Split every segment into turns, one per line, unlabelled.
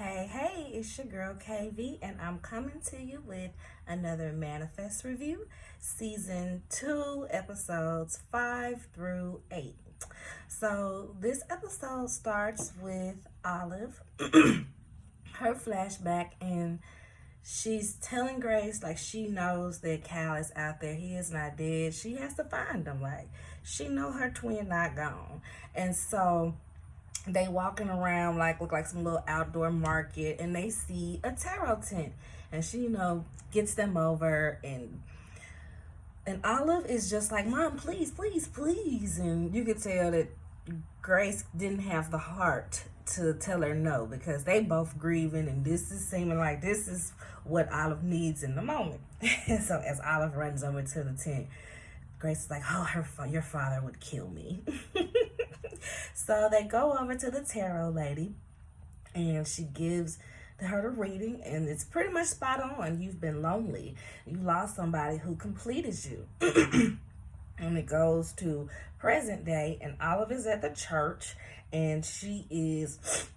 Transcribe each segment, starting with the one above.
Hey, it's your girl KV, and I'm coming to you with another Manifest review, season 2, episodes 5 through 8. So, this episode starts with Olive, her flashback, and she's telling Grace, like, she knows that Cal is out there. He is not dead. She has to find him. Like, she know her twin not gone. And so they walking around like look like some little outdoor market, and they see a tarot tent, and she gets them over, and Olive is just like, Mom, please, please, please. And you could tell that Grace didn't have the heart to tell her no, because they both grieving, and this is seeming like this is what Olive needs in the moment. And so as Olive runs over to the tent, Grace is like, oh, your father would kill me. So they go over to the tarot lady, and she gives her the reading, and it's pretty much spot on. You've been lonely. You lost somebody who completed you. And it goes to present day, and Olive is at the church, and she is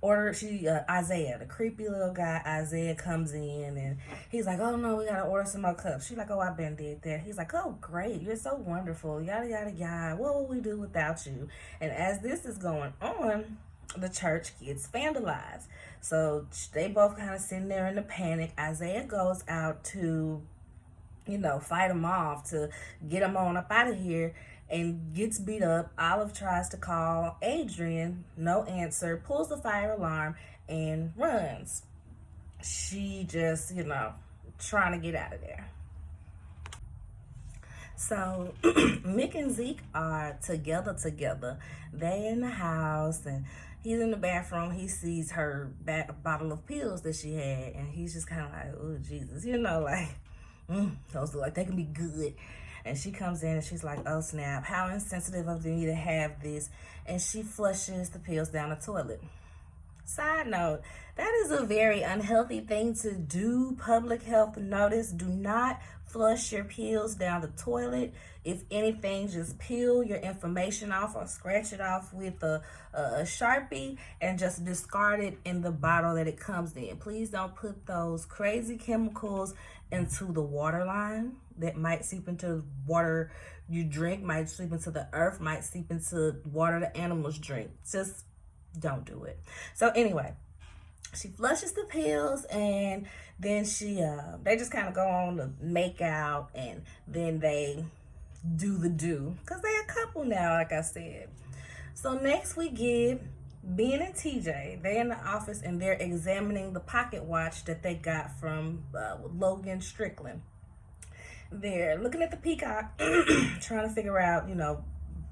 Isaiah, the creepy little guy, Isaiah, comes in, and he's like, oh no, we gotta order some more cups. She's like, oh, I've been did that. He's like, oh great, you're so wonderful, yada yada yada, what will we do without you? And as this is going on, the church gets vandalized. So they both kind of sitting there in the panic. Isaiah goes out to fight him off, to get him on up out of here, and gets beat up. Olive tries to call Adrian, no answer, pulls the fire alarm, and runs. She just, trying to get out of there. So Mick and Zeke are together. They in the house, and he's in the bathroom. He sees her bottle of pills that she had, and he's just kind of like, oh, Jesus, those look like they can be good. And she comes in, and she's like, oh snap, how insensitive of me to have this. And she flushes the pills down the toilet. Side note, that is a very unhealthy thing to do. Public health notice: do not flush your pills down the toilet. If anything, just peel your information off or scratch it off with a Sharpie, and just discard it in the bottle that it comes in. Please don't put those crazy chemicals into the water line that might seep into water you drink, might seep into the earth, might seep into water the animals drink. Just don't do it. So anyway, she flushes the pills, and then they just kind of go on to make out, and then they do because they're a couple now, like I said. So next we get Ben and TJ. They're in the office, and they're examining the pocket watch that they got from Logan Strickland. They're looking at the peacock, trying to figure out,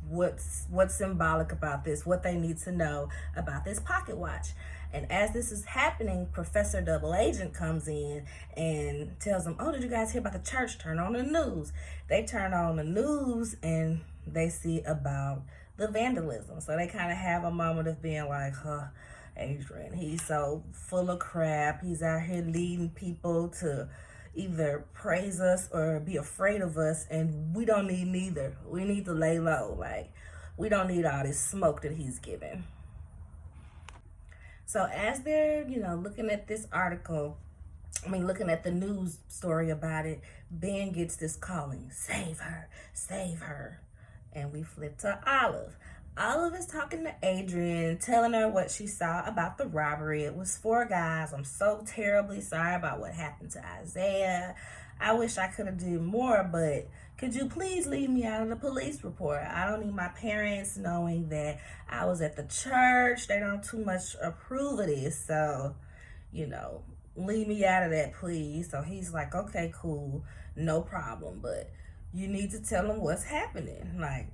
what's symbolic about this, what they need to know about this pocket watch. And as this is happening, Professor Double Agent comes in and tells them, oh, did you guys hear about the church? Turn on the news. They turn on the news, and they see about the vandalism. So they kind of have a moment of being like, Adrian, he's so full of crap. He's out here leading people to either praise us or be afraid of us, and we don't need neither. We need to lay low. Like, we don't need all this smoke that he's giving. So as they're, looking at this article, looking at the news story about it, Ben gets this calling, save her, save her. And we flip to Olive. Olive is talking to Adrian, telling her what she saw about the robbery. It was 4 guys. I'm so terribly sorry about what happened to Isaiah. I wish I could have did more, but could you please leave me out of the police report? I don't need my parents knowing that I was at the church. They don't too much approve of this, so, leave me out of that, please. So he's like, okay, cool, no problem, but you need to tell them what's happening. Like,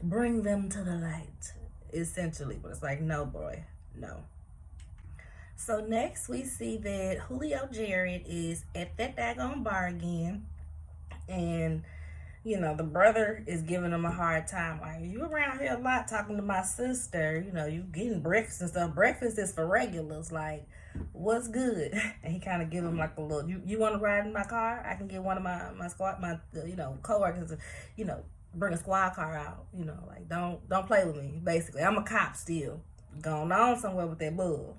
bring them to the light, essentially. But it's like, no, boy, no. So next we see that Julio Jared is at that daggone bar again. And, the brother is giving him a hard time. Like, you around here a lot talking to my sister. You getting breakfast and stuff. Breakfast is for regulars. Like, what's good? And he kind of give him like a little, you want to ride in my car? I can get one of my squad, coworkers to, bring a squad car out. Like, don't play with me, basically. I'm a cop still. Going on somewhere with that bull.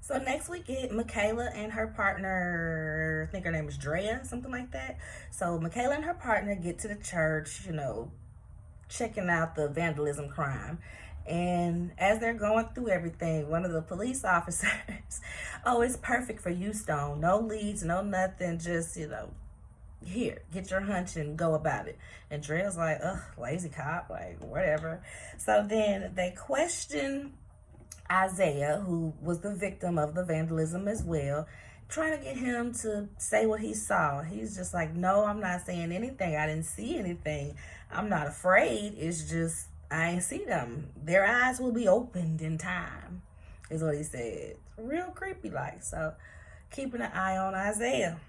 So next we get Michaela and her partner, I think her name is Drea, something like that. So Michaela and her partner get to the church, checking out the vandalism crime. And as they're going through everything, one of the police officers, oh, it's perfect for you, Stone. No leads, no nothing, just, here, get your hunch and go about it. And Drea's like, ugh, lazy cop, like, whatever. So then they question Isaiah, who was the victim of the vandalism as well, trying to get him to say what he saw. He's just like, no, I'm not saying anything. I didn't see anything. I'm not afraid. It's just, I ain't see them. Their eyes will be opened in time, is what he said. Real creepy like. So keeping an eye on Isaiah.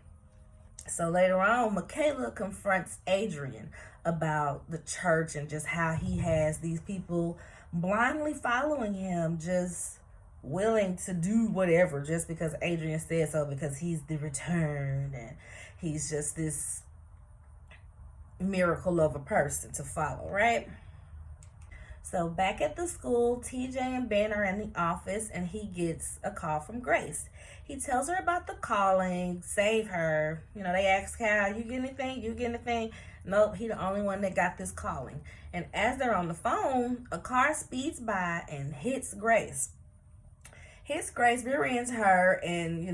So later on, Michaela confronts Adrian about the church and just how he has these people blindly following him, just willing to do whatever just because Adrian said so, because he's the return and he's just this miracle of a person to follow, right? So back at the school, TJ and Ben are in the office and he gets a call from Grace. He tells her about the calling, save her. They ask Cal, you get anything? You get anything? Nope, he the only one that got this calling. And as they're on the phone, a car speeds by and hits Grace. Rear ends her, and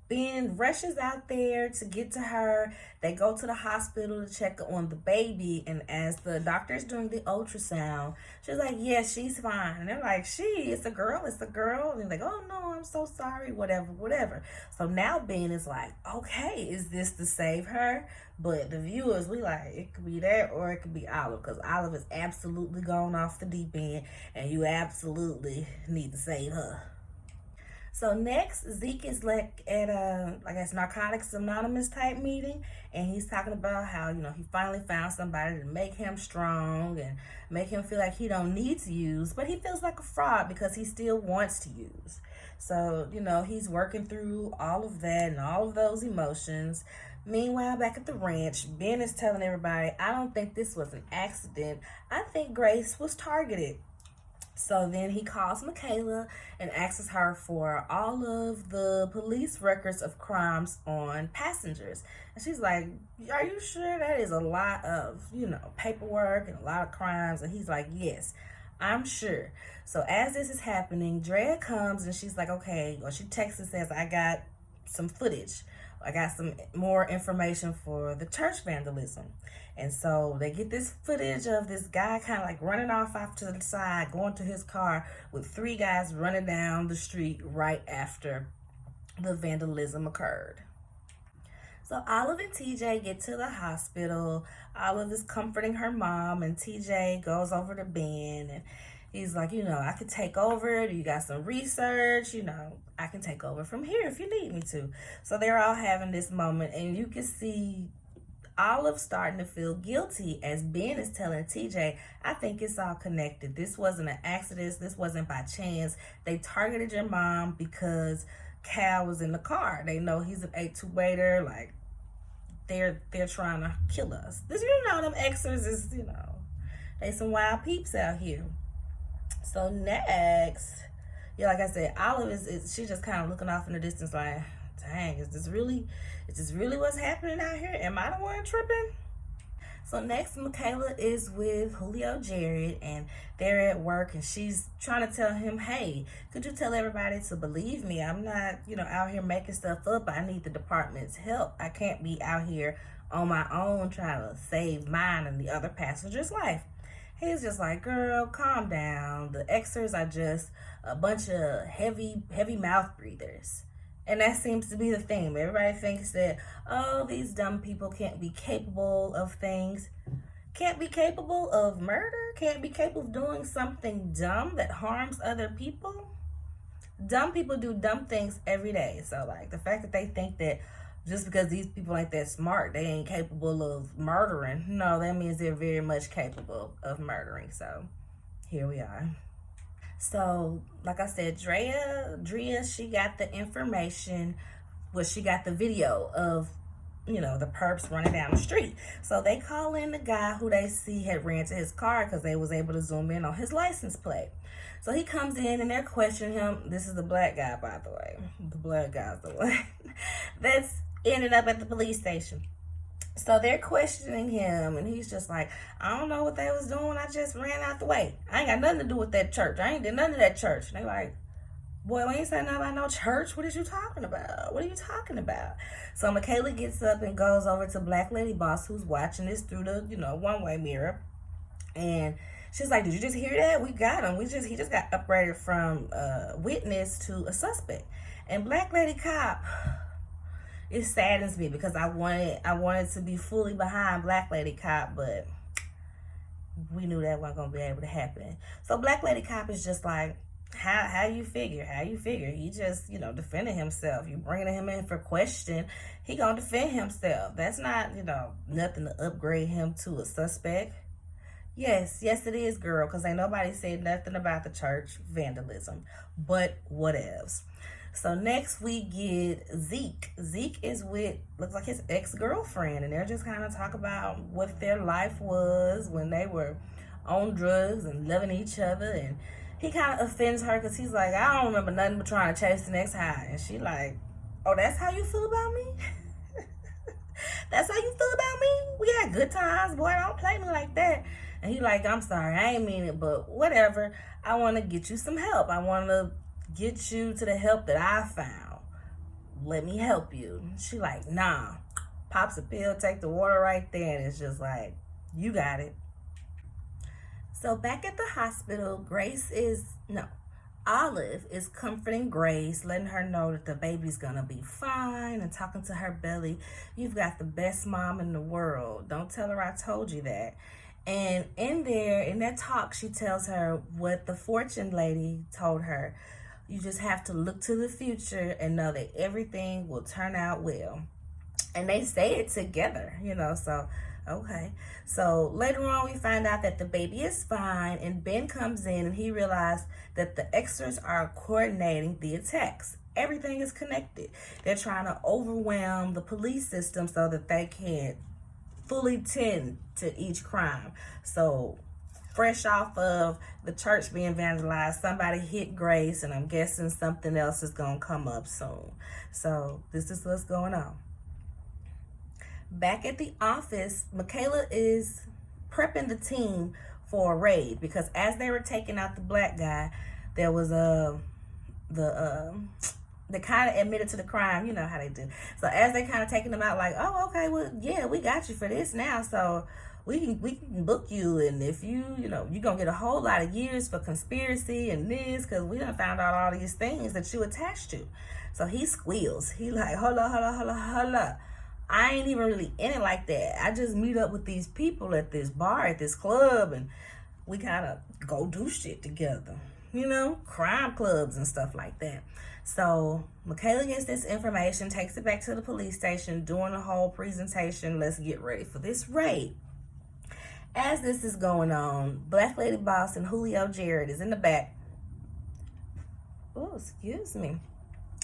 Ben rushes out there to get to her. They go to the hospital to check on the baby, and as the doctor's doing the ultrasound, she's like, yeah, she's fine. And they're like, it's a girl. And they're like, oh no, I'm so sorry, whatever. So now Ben is like, okay, is this to save her? But the viewers, we like, it could be that or it could be Olive, because Olive is absolutely gone off the deep end, and you absolutely need to save her. So next, Zeke is like at a, I guess, Narcotics Anonymous type meeting, and he's talking about how, he finally found somebody to make him strong and make him feel like he don't need to use, but he feels like a fraud because he still wants to use. So, he's working through all of that and all of those emotions. Meanwhile, back at the ranch, Ben is telling everybody, I don't think this was an accident. I think Grace was targeted. So then he calls Michaela and asks her for all of the police records of crimes on passengers. And she's like, are you sure? That is a lot of, paperwork and a lot of crimes. And he's like, yes, I'm sure. So as this is happening, Drea comes and she's like, okay, or she texts and says, I got some footage. I got some more information for the church vandalism. And so they get this footage of this guy kind of like running off to the side, going to his car with 3 guys running down the street right after the vandalism occurred. So Olive and TJ get to the hospital. Olive is comforting her mom, and TJ goes over to Ben, and he's like, I could take over. You got some research, I can take over from here if you need me to. So they're all having this moment, and you can see Olive starting to feel guilty as Ben is telling TJ, I think it's all connected. This wasn't an accident. This wasn't by chance. They targeted your mom because Cal was in the car. They know he's an 8-2 waiter. Like, they're trying to kill us. This, them Xers is, they some wild peeps out here. So next, like I said, Olive is she's just kind of looking off in the distance like, dang, is this really what's happening out here? Am I the one tripping? So next, Michaela is with Julio Jared, and they're at work, and she's trying to tell him, hey, could you tell everybody to believe me? I'm not, out here making stuff up. I need the department's help. I can't be out here on my own trying to save mine and the other passenger's life. He's just like, girl, calm down. The Xers are just a bunch of heavy mouth breathers. And that seems to be the theme. Everybody thinks that, oh, these dumb people can't be capable of things. Can't be capable of murder? Can't be capable of doing something dumb that harms other people? Dumb people do dumb things every day. So, like, the fact that they think that just because these people ain't that smart, they ain't capable of murdering. No, that means they're very much capable of murdering. So, here we are. So, like I said, Drea, she got the information. Well, she got the video of the perps running down the street. So they call in the guy who they see had ran to his car because they was able to zoom in on his license plate. So he comes in and they're questioning him. This is the black guy, by the way. The black guy's the one that's ended up at the police station. So they're questioning him, and he's just like, I don't know what they was doing. I just ran out the way. I ain't got nothing to do with that church. I ain't did nothing to that church. And they like, boy, we ain't saying nothing about no church. What is you talking about? What are you talking about? So Michaela gets up and goes over to Black Lady Boss, who's watching this through the, one-way mirror. And she's like, did you just hear that? We got him. He just got upgraded from witness to a suspect. And Black Lady Cop, it saddens me because I wanted to be fully behind Black Lady Cop, but we knew that wasn't gonna be able to happen. So Black Lady Cop is just like, how you figure? He just, defending himself. You bringing him in for question, he gonna defend himself. That's not, nothing to upgrade him to a suspect. Yes, it is, girl, because ain't nobody said nothing about the church vandalism. But whatevs. So next we get Zeke. Zeke is with, looks like his ex-girlfriend, and they're just kind of talk about what their life was when they were on drugs and loving each other. And he kind of offends her because he's like, I don't remember nothing but trying to chase the next high. And she like, oh, that's how you feel about me? That's how you feel about me? We had good times, boy. Don't play me like that. And he like, I'm sorry, I ain't mean it, but whatever. I want to get you some help. I want to get you to the help that I found. Let me help you. She like, nah. Pops a pill, take the water right there, and it's just like, you got it. So back at the hospital, Olive is comforting Grace, letting her know that the baby's gonna be fine, and talking to her belly. You've got the best mom in the world. Don't tell her I told you that. And in that talk, she tells her what the fortune lady told her. You just have to look to the future and know that everything will turn out well. And they say it together, so okay. So later on, we find out that the baby is fine, and Ben comes in and he realized that the Xers are coordinating the attacks. Everything is connected. They're trying to overwhelm the police system so that they can't fully tend to each crime. So fresh off of the church being vandalized, somebody hit Grace, and I'm guessing something else is going to come up soon. So this is what's going on. Back at the office, Michaela is prepping the team for a raid because as they were taking out the black guy, there was they kind of admitted to the crime. You know how they do. So as they kind of taking them out, like, oh, okay, well, yeah, we got you for this now. So we can book you, and if you're gonna get a whole lot of years for conspiracy and this, because we done found out all these things that you attached to. So he squeals. He like, hold up. I ain't even really in it like that. I just meet up with these people at this bar, at this club, and we kind of go do shit together. Crime clubs and stuff like that. So Michaela gets this information, takes it back to the police station, doing the whole presentation. Let's get ready for this raid. As this is going on, Black Lady Boss and Julio Jarrett is in the back. Oh, excuse me.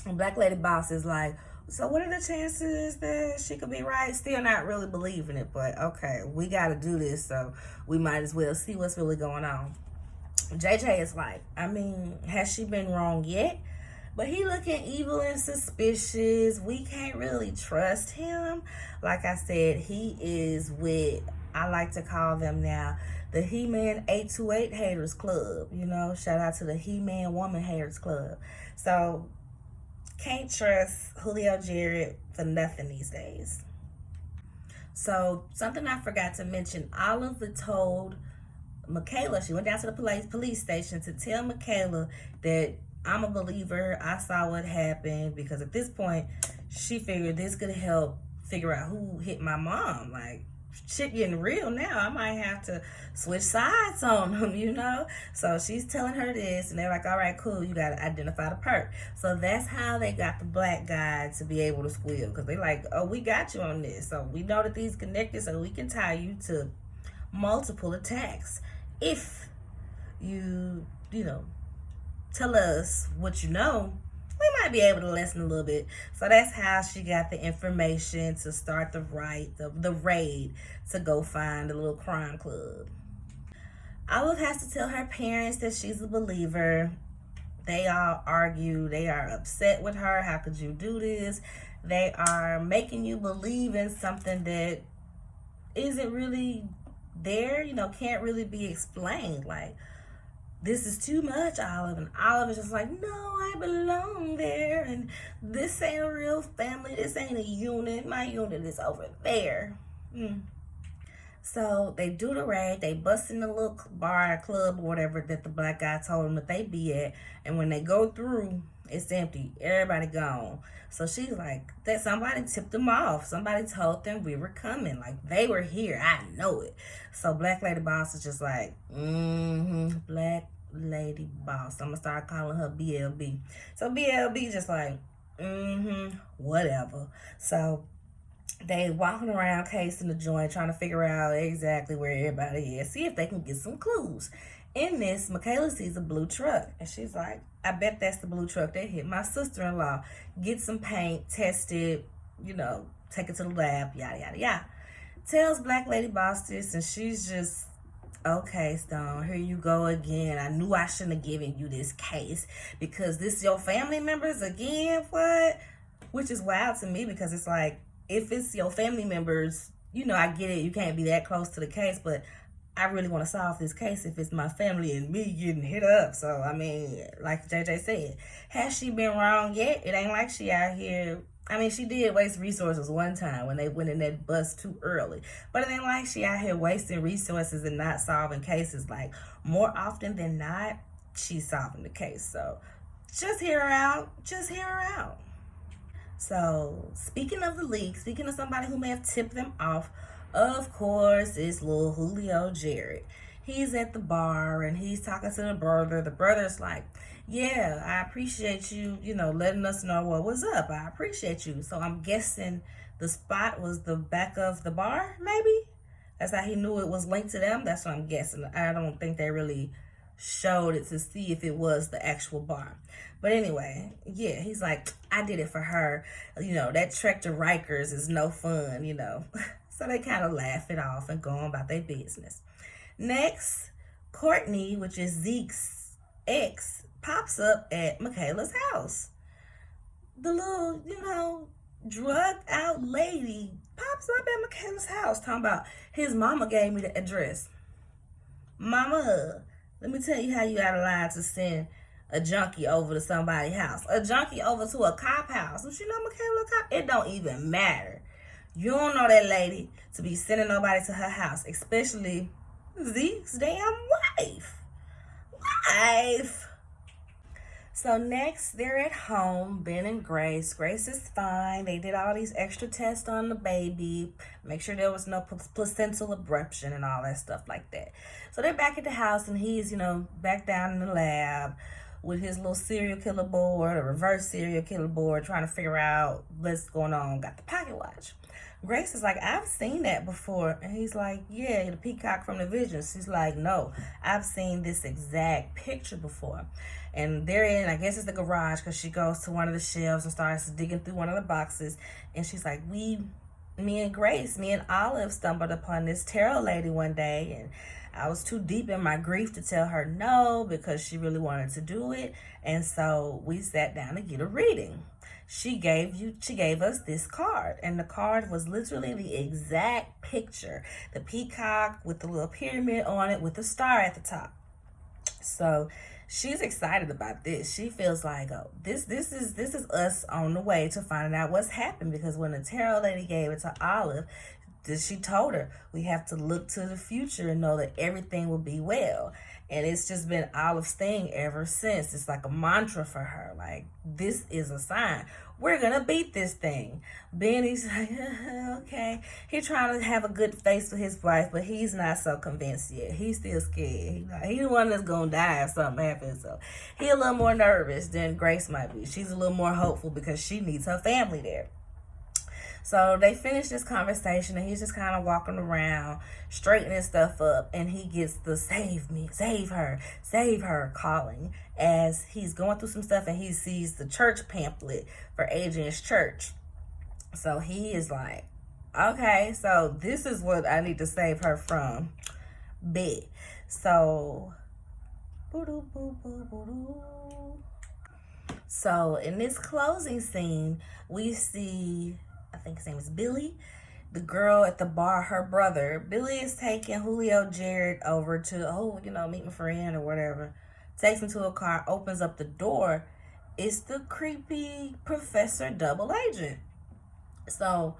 And Black Lady Boss is like, so what are the chances that she could be right? Still not really believing it, but okay, we got to do this, so we might as well see what's really going on. JJ is like, has she been wrong yet? But he looking evil and suspicious. We can't really trust him. Like I said, he is with, I like to call them now, the He-Man 828 Haters Club. Shout out to the He-Man Woman Haters Club. So can't trust Julio Jarrett for nothing these days. So something I forgot to mention, Olive told Michaela, she went down to the police station to tell Michaela that I'm a believer. I saw what happened, because at this point, she figured this could help figure out who hit my mom. Like, shit getting real now. I might have to switch sides on them, So she's telling her this, and they're like, all right, cool, you got to identify the perp. So that's how they got the black guy to be able to squeal, because they like, oh, we got you on this. So we know that these connected, so we can tie you to multiple attacks. If you, tell us what you know, we might be able to listen a little bit. So that's how she got the information to start the raid to go find the little crime club. Olive has to tell her parents that she's a believer. They all argue. They are upset with her. How could you do this? They are making you believe in something that isn't really there, can't really be explained. Like, this is too much, Olive. And Olive is just like, no, I belong there. And this ain't a real family. This ain't a unit. My unit is over there. So they do the raid. They bust in the little bar, club, or whatever that the black guy told them that they be at. And when they go through, it's empty. Everybody gone. So she's like, that somebody tipped them off. Somebody told them we were coming. Like, they were here. I know it. So Black Lady Boss is just like, Black Lady Boss. I'm going to start calling her BLB. So BLB just like, whatever. So they walking around casing the joint, trying to figure out exactly where everybody is. See if they can get some clues. In this, Michaela sees a blue truck. And she's like, I bet that's the blue truck that hit my sister-in-law. Get some paint, test it, take it to the lab, yada, yada, yada. Tells Black Lady Boss this, and she's just, okay, Stone, here you go again. I knew I shouldn't have given you this case because this your family members again? What? Which is wild to me because it's like, if it's your family members, I get it. You can't be that close to the case, but I really want to solve this case if it's my family and me getting hit up. So, I mean, like JJ said, has she been wrong yet? It ain't like she out here. I mean, she did waste resources one time when they went in that bus too early. But it ain't like she out here wasting resources and not solving cases. Like, more often than not, she's solving the case. So, just hear her out. Just hear her out. So, speaking of the leak, speaking of somebody who may have tipped them off, of course, it's little Julio Jarrett. He's at the bar and he's talking to the brother. The brother's like, yeah, I appreciate you, letting us know what was up. I appreciate you. So I'm guessing the spot was the back of the bar, maybe? That's how he knew it was linked to them. That's what I'm guessing. I don't think they really showed it to see if it was the actual bar. But anyway, yeah, he's like, I did it for her. That trek to Rikers is no fun, So they kind of laugh it off and go on about their business. Next, Courtney, which is Zeke's ex, pops up at Michaela's house. The little, drugged out lady pops up at Michaela's house talking about his mama gave me the address. Mama, let me tell you how you out of line to send a junkie over to somebody's house. A junkie over to a cop house. Don't you know Michaela cop? It don't even matter. You don't know that lady to be sending nobody to her house, especially Zeke's damn wife. So next, they're at home, Ben and Grace. Grace is fine. They did all these extra tests on the baby, make sure there was no placental abruption and all that stuff like that. So they're back at the house, and he's, back down in the lab with his little serial killer board, a reverse serial killer board, trying to figure out what's going on. Got the pocket watch. Grace is like, I've seen that before. And he's like, yeah, the peacock from the visions. She's like, no, I've seen this exact picture before. And they're in, I guess it's the garage, because she goes to one of the shelves and starts digging through one of the boxes. And she's like, me and Olive stumbled upon this tarot lady one day. And I was too deep in my grief to tell her no, because she really wanted to do it. And so we sat down to get a reading. She gave us this card, and the card was literally the exact picture. The peacock with the little pyramid on it with the star at the top. So she's excited about this. She feels like, oh, this is us on the way to finding out what's happened, because when the tarot lady gave it to Olive, she told her, we have to look to the future and know that everything will be well. And it's just been Olive's thing ever since. It's like a mantra for her. Like, this is a sign. We're going to beat this thing. Benny's like, okay. He's trying to have a good face with his wife, but he's not so convinced yet. He's still scared. He's the one that's going to die if something happens. So he's a little more nervous than Grace might be. She's a little more hopeful because she needs her family there. So they finish this conversation, and he's just kind of walking around, straightening stuff up, and he gets the "save me, save her" calling as he's going through some stuff, and he sees the church pamphlet for Adrian's church. So he is like, okay, so this is what I need to save her from. Bet. So, so in this closing scene, we see, I think his name is Billy, the girl at the bar, her brother. Billy is taking Julio Jared over to, meet my friend or whatever. Takes him to a car, opens up the door. It's the creepy Professor Double Agent. So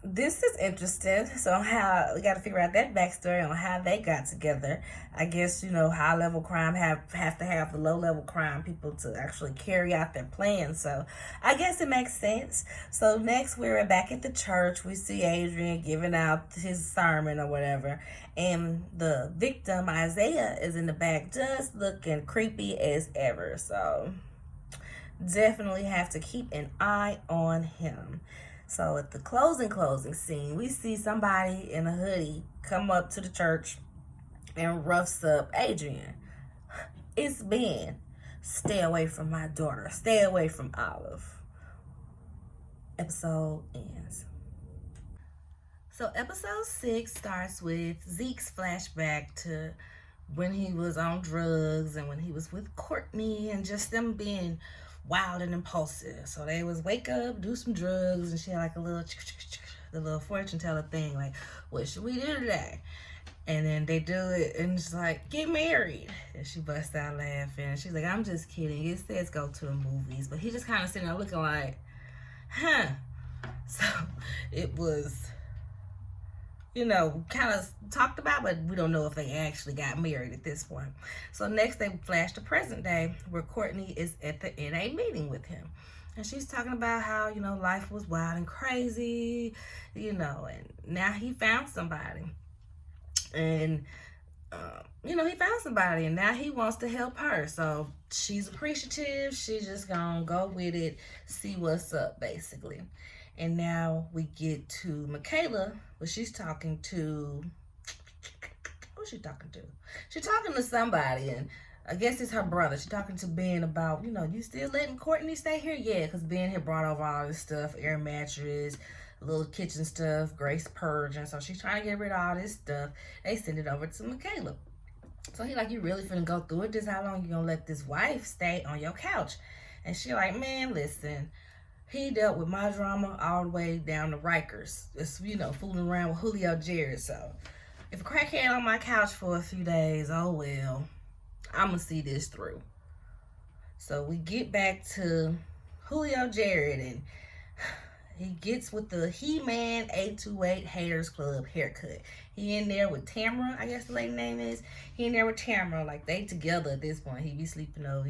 this is interesting. So how we got to figure out that backstory on how they got together. I guess high level crime have to have the low level crime people to actually carry out their plans. So I guess it makes sense. So next we're back at the church. We see Adrian giving out his sermon or whatever, and the victim Isaiah is in the back, just looking creepy as ever. So definitely have to keep an eye on him. So at the closing scene, we see somebody in a hoodie come up to the church and roughs up Adrian. It's Ben. Stay away from my daughter. Stay away from Olive. Episode ends. So episode 6 starts with Zeke's flashback to when he was on drugs and when he was with Courtney, and just them being wild and impulsive. So they was wake up, do some drugs, and she had like the little fortune teller thing, like, what should we do today? And then they do it, and it's like, get married. And she busts out laughing, and she's like, I'm just kidding. It says go to the movies. But he just kind of sitting there looking like, huh. So it was, kind of talked about, but we don't know if they actually got married at this point. So next they flash to present day, where Courtney is at the NA meeting with him. And she's talking about how, life was wild and crazy, and now he found somebody. And, he found somebody, and now he wants to help her. So she's appreciative. She's just gonna go with it, see what's up, basically. And now we get to Michaela, where she's talking to, who's she talking to? She's talking to somebody, and I guess it's her brother. She's talking to Ben about, you still letting Courtney stay here? Yeah, because Ben had brought over all this stuff, air mattress, little kitchen stuff, Grace purging. So she's trying to get rid of all this stuff. They send it over to Michaela. So he like, you really finna go through it? This how long you gonna let this wife stay on your couch? And she like, man, listen. He dealt with my drama all the way down to Rikers. It's, fooling around with Julio Jared. So if a crackhead on my couch for a few days, oh well, I'm going to see this through. So we get back to Julio Jared, and he gets with the He-Man 828 Haters Club haircut. He in there with Tamara, I guess the lady name is. He in there with Tamara, like they together at this point. He be sleeping over,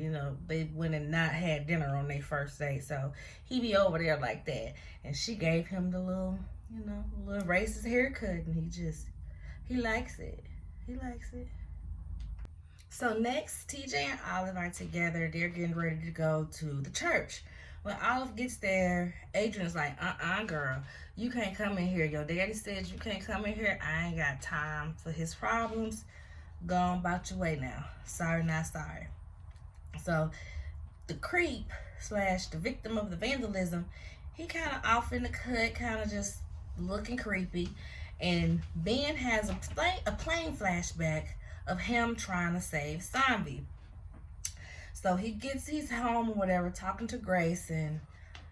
they went and not had dinner on their first date. So he be over there like that. And she gave him the little, little racist haircut, and he likes it. He likes it. So next, TJ and Olive are together. They're getting ready to go to the church. When Olive gets there, Adrian's like, girl, you can't come in here. Your daddy said you can't come in here. I ain't got time for his problems. Go on about your way now. Sorry, not sorry. So the creep / the victim of the vandalism, he kind of off in the cut, kind of just looking creepy. And Ben has a plane flashback of him trying to save Sanvi. So he's home or whatever, talking to Grace, and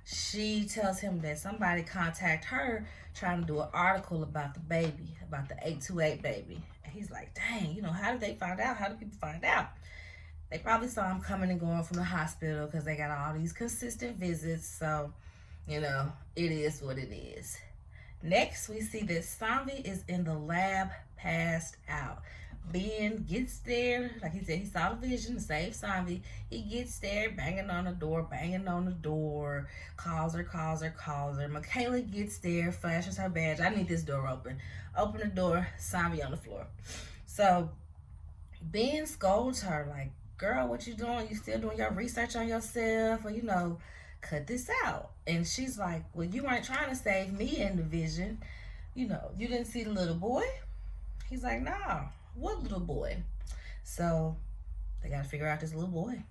she tells him that somebody contact her trying to do an article about the baby, about the 828 baby. And he's like, dang, how did they find out? How did people find out? They probably saw him coming and going from the hospital because they got all these consistent visits. So, it is what it is. Next, we see that Sanvi is in the lab, passed out. Ben gets there, like he said, he saw the vision to save Sanvi. He gets there, banging on the door, calls her. Michaela gets there, flashes her badge. I need this door open. Open the door, Sanvi on the floor. So Ben scolds her, like, girl, what you doing? You still doing your research on yourself? Or, cut this out. And she's like, well, you weren't trying to save me in the vision. You know, you didn't see the little boy? He's like, nah, what little boy? So they got to figure out this little boy.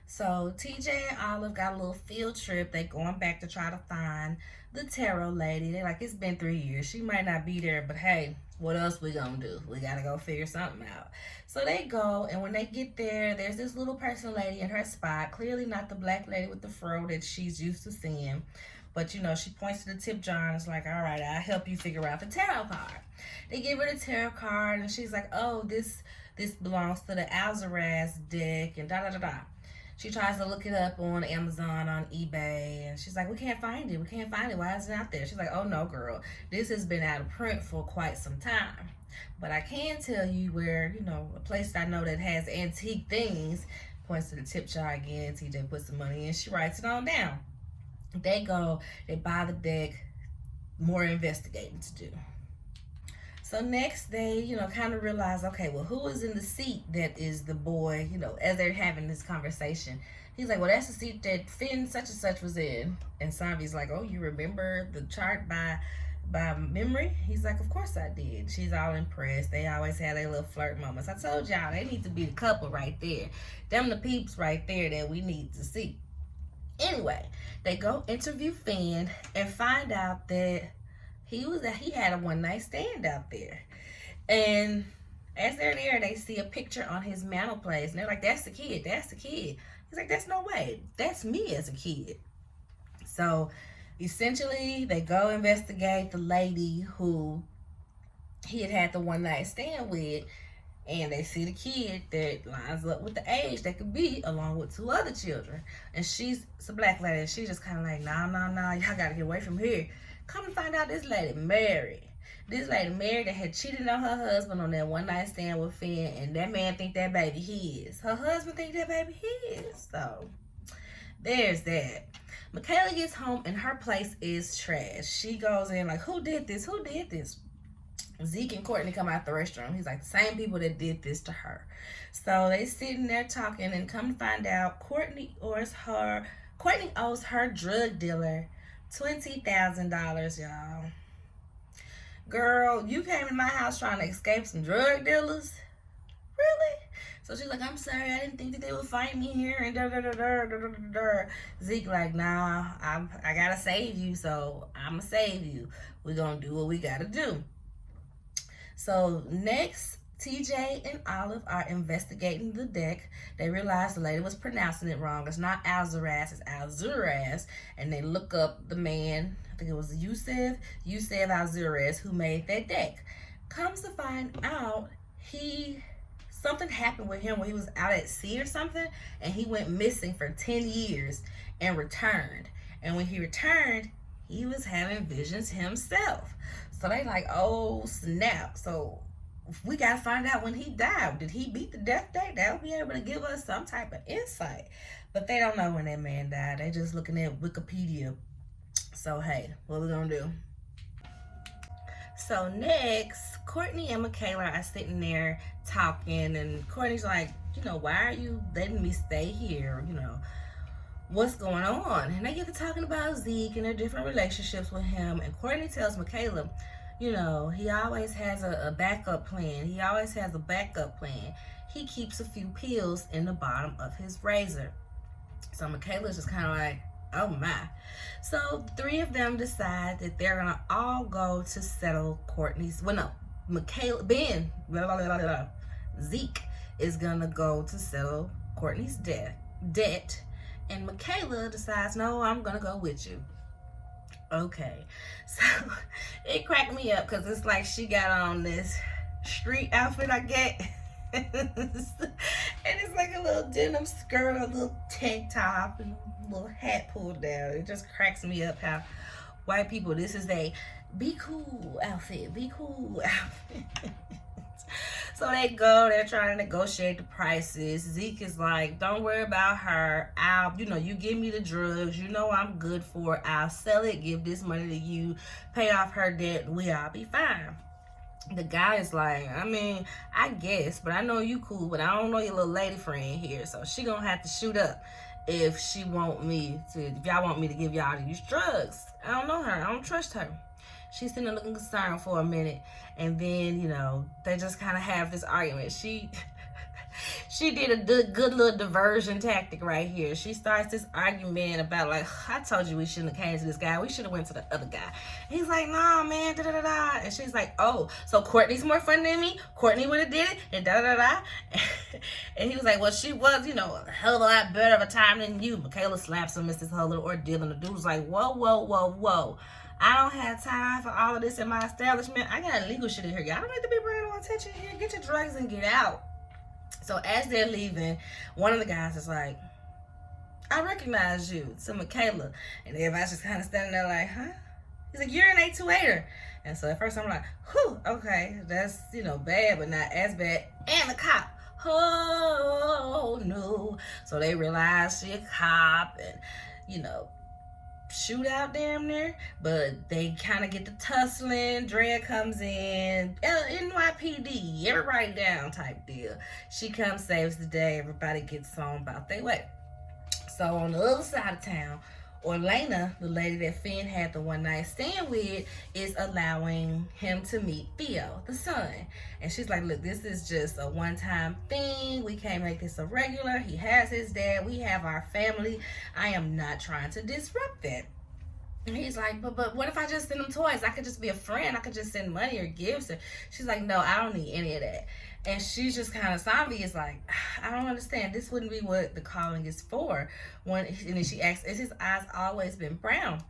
So TJ and Olive got a little field trip. They going back to try to find the tarot lady. They're like, it's been 3 years. She might not be there, but hey, what else we gonna do? We gotta go figure something out. So they go, and when they get there, there's this little person lady in her spot. Clearly not the black lady with the fro that she's used to seeing. But, you know, she points to the tip jar and is like, all right, I'll help you figure out the tarot card. They give her the tarot card, and she's like, oh, this belongs to the Alzaraz deck, and da-da-da-da. She tries to look it up on Amazon, on eBay, and she's like, we can't find it. We can't find it. Why is it out there? She's like, oh, no, girl. This has been out of print for quite some time. But I can tell you where, you know, a place I know that has antique things. Points to the tip jar again. TJ puts the money in. She writes it on down. They go, they buy the deck, more investigating to do. So next they, you know, kind of realize, okay, well, who is in the seat that is the boy, you know, as they're having this conversation. He's like, well, that's the seat that Finn such and such was in. And Sanvi's like, oh, you remember the chart by memory? He's like, of course I did. She's all impressed. They always have their little flirt moments. I told y'all, they need to be the couple right there. Them the peeps right there that we need to see. Anyway, they go interview Finn and find out that he had a one-night stand out there. And as they're there, they see a picture on his mantelpiece, and they're like, that's the kid, that's the kid. He's like, that's no way, that's me as a kid. So essentially, they go investigate the lady who he had the one-night stand with, and they see the kid that lines up with the age that could be along with 2 other children. And it's a black lady, and she's just kind of like, nah, y'all gotta get away from here. Come to find out, this lady married. This lady married and had cheated on her husband on that one-night stand with Finn, and that man think that baby his. Her husband think that baby his. So there's that. Michaela gets home, and her place is trash. She goes in like, who did this? Who did this? Zeke and Courtney come out the restroom. He's like, the same people that did this to her. So they sitting there talking, and come to find out, Courtney owes her drug dealer $20,000, y'all. Girl, you came to my house trying to escape some drug dealers? Really? So she's like, I'm sorry, I didn't think that they would find me here, and da-da-da-da-da-da-da-da. Zeke like, nah, I gotta save you, so I'ma save you. We're gonna do what we gotta do. So next, TJ and Olive are investigating the deck. They realize the lady was pronouncing it wrong. It's not Alzaraz, it's Alzuraz. And they look up the man, I think it was Yusef Alzuraz, who made that deck. Comes to find out, something happened with him when he was out at sea or something, and he went missing for 10 years and returned. And when he returned, he was having visions himself. So they like, oh snap. So we gotta find out when he died. Did he beat the death date? That'll be able to give us some type of insight. But they don't know when that man died. They just looking at Wikipedia. So hey, what we gonna do? So next, Courtney and Michaela are sitting there talking, and Courtney's like, you know, why are you letting me stay here? You know, what's going on? And they get to talking about Zeke and their different relationships with him. And Courtney tells Michaela, you know, he always has a backup plan. He always has a backup plan. He keeps a few pills in the bottom of his razor. So Michaela's just kind of like, oh my. So 3 of them decide that they're going to all go to settle Courtney's, Zeke is going to go to settle Courtney's debt. And Michaela decides, no, I'm going to go with you. Okay. So it cracked me up because it's like she got on this street outfit, I get. And it's like a little denim skirt, a little tank top, and a little hat pulled down. It just cracks me up how white people, this is a be cool outfit. Be cool outfit. So they go, they're trying to negotiate the prices. Zeke is like, don't worry about her. You give me the drugs. You know I'm good for it. I'll sell it, give this money to you, pay off her debt, and we all be fine. The guy is like, I mean, I guess, but I know you cool, but I don't know your little lady friend here, so she gonna have to shoot up. if y'all want me to give y'all these drugs. I don't know her. I don't trust her. She's sitting there looking concerned for a minute, and then, they just kind of have this argument. She did a good little diversion tactic right here. She starts this argument about, like, I told you we shouldn't have came to this guy. We should have went to the other guy. He's like, nah, man, da-da-da-da. And she's like, oh, so Courtney's more fun than me? Courtney would have did it? And da-da-da-da. And he was like, well, she was, a hell of a lot better of a time than you. Michaela slaps him. It's this whole little ordeal. And the dude's like, whoa, whoa, whoa, whoa. I don't have time for all of this in my establishment. I got illegal shit in here. Y'all don't need to be bringing no attention here. Get your drugs and get out. So as they're leaving, one of the guys is like, I recognize you, to Michaela. And everybody's just kind of standing there like, huh? He's like, you're an A2-8er. And so at first I'm like, whew, okay, that's, bad, but not as bad. And the cop, oh, no. So they realize she a cop and, shootout damn near, but they kind of get the tussling. Drea comes in, NYPD, everybody down type deal. She comes, saves the day, everybody gets on about their way. So on the other side of town, Orlena, the lady that Finn had the one night stand with, is allowing him to meet Theo, the son. And she's like, look, this is just a one-time thing. We can't make this a regular. He has his dad. We have our family. I am not trying to disrupt that. And he's like, but what if I just send him toys? I could just be a friend. I could just send money or gifts. And she's like, no, I don't need any of that. And she's just kind of, Savi is like, I don't understand. This wouldn't be what the calling is for. And then she asks, is his eyes always been brown?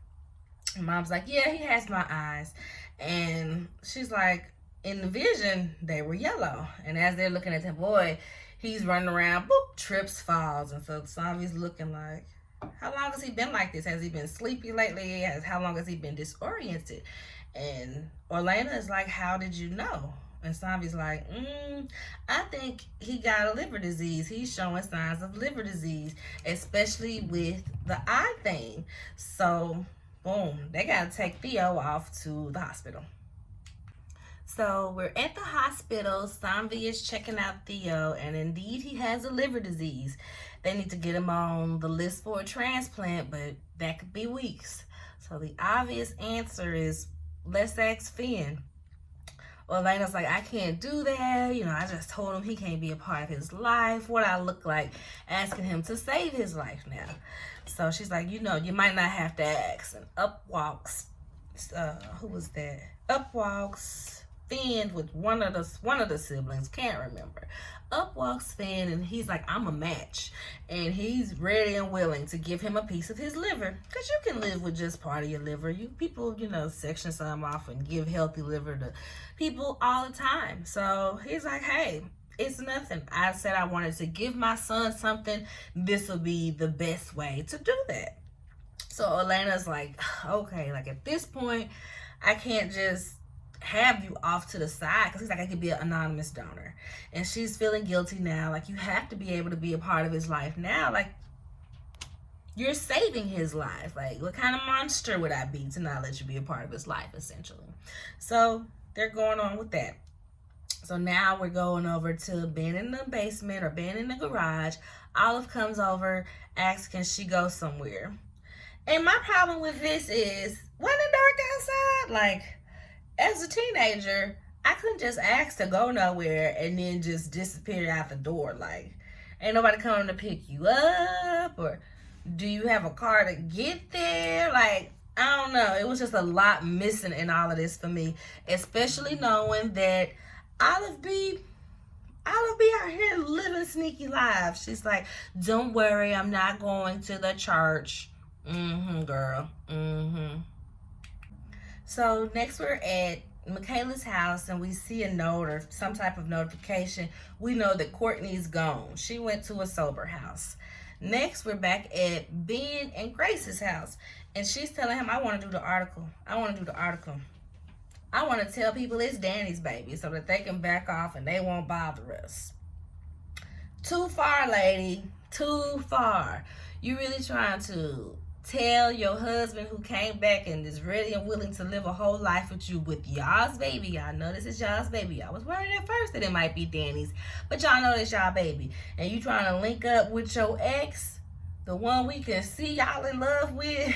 And Mom's like, yeah, he has my eyes. And she's like, in the vision, they were yellow. And as they're looking at the boy, he's running around, boop, trips, falls. And so Savi's looking like, how long has he been like this? Has he been sleepy lately? How long has he been disoriented? And Orlena is like, how did you know? And Savi's like, I think he got a liver disease. He's showing signs of liver disease, especially with the eye thing. So, boom, they got to take Theo off to the hospital. So we're at the hospital. Savi is checking out Theo, and indeed he has a liver disease. They need to get him on the list for a transplant, but that could be weeks. So the obvious answer is, let's ask Finn. Orlena's like, I can't do that. I just told him he can't be a part of his life. What I look like asking him to save his life now. So she's like, you might not have to ask. And up walks, who was that? Up walks Finn with one of the siblings, can't remember. Up walks Finn, and he's like, I'm a match. And he's ready and willing to give him a piece of his liver. Because you can live with just part of your liver. People, section some off and give healthy liver to people all the time. So he's like, hey, it's nothing. I said I wanted to give my son something. This will be the best way to do that. So Orlena's like, okay, like at this point, I can't just have you off to the side, because he's like, I could be an anonymous donor. And she's feeling guilty now. Like, you have to be able to be a part of his life now. Like, you're saving his life. Like, what kind of monster would I be to not let you be a part of his life, essentially? So they're going on with that. So now we're going over to Ben in the basement or Ben in the garage. Olive comes over, asks, can she go somewhere? And my problem with this is, wasn't it dark outside? Like, as a teenager, I couldn't just ask to go nowhere and then just disappear out the door. Like, ain't nobody coming to pick you up, or do you have a car to get there? Like, I don't know. It was just a lot missing in all of this for me, especially knowing that Olive B out here living sneaky lives. She's like, don't worry, I'm not going to the church. Girl. So next we're at Michaela's house, and we see a note or some type of notification. We know that Courtney's gone. She went to a sober house. Next, we're back at Ben and Grace's house, and she's telling him, I want to do the article. I want to tell people it's Danny's baby so that they can back off and they won't bother us. Too far, lady. Too far. You really trying to tell your husband, who came back and is ready and willing to live a whole life with you, with y'all's baby. Y'all know this is y'all's baby. Y'all was worried at first that it might be Danny's, but y'all know this y'all baby. And you trying to link up with your ex? the one we can see y'all in love with,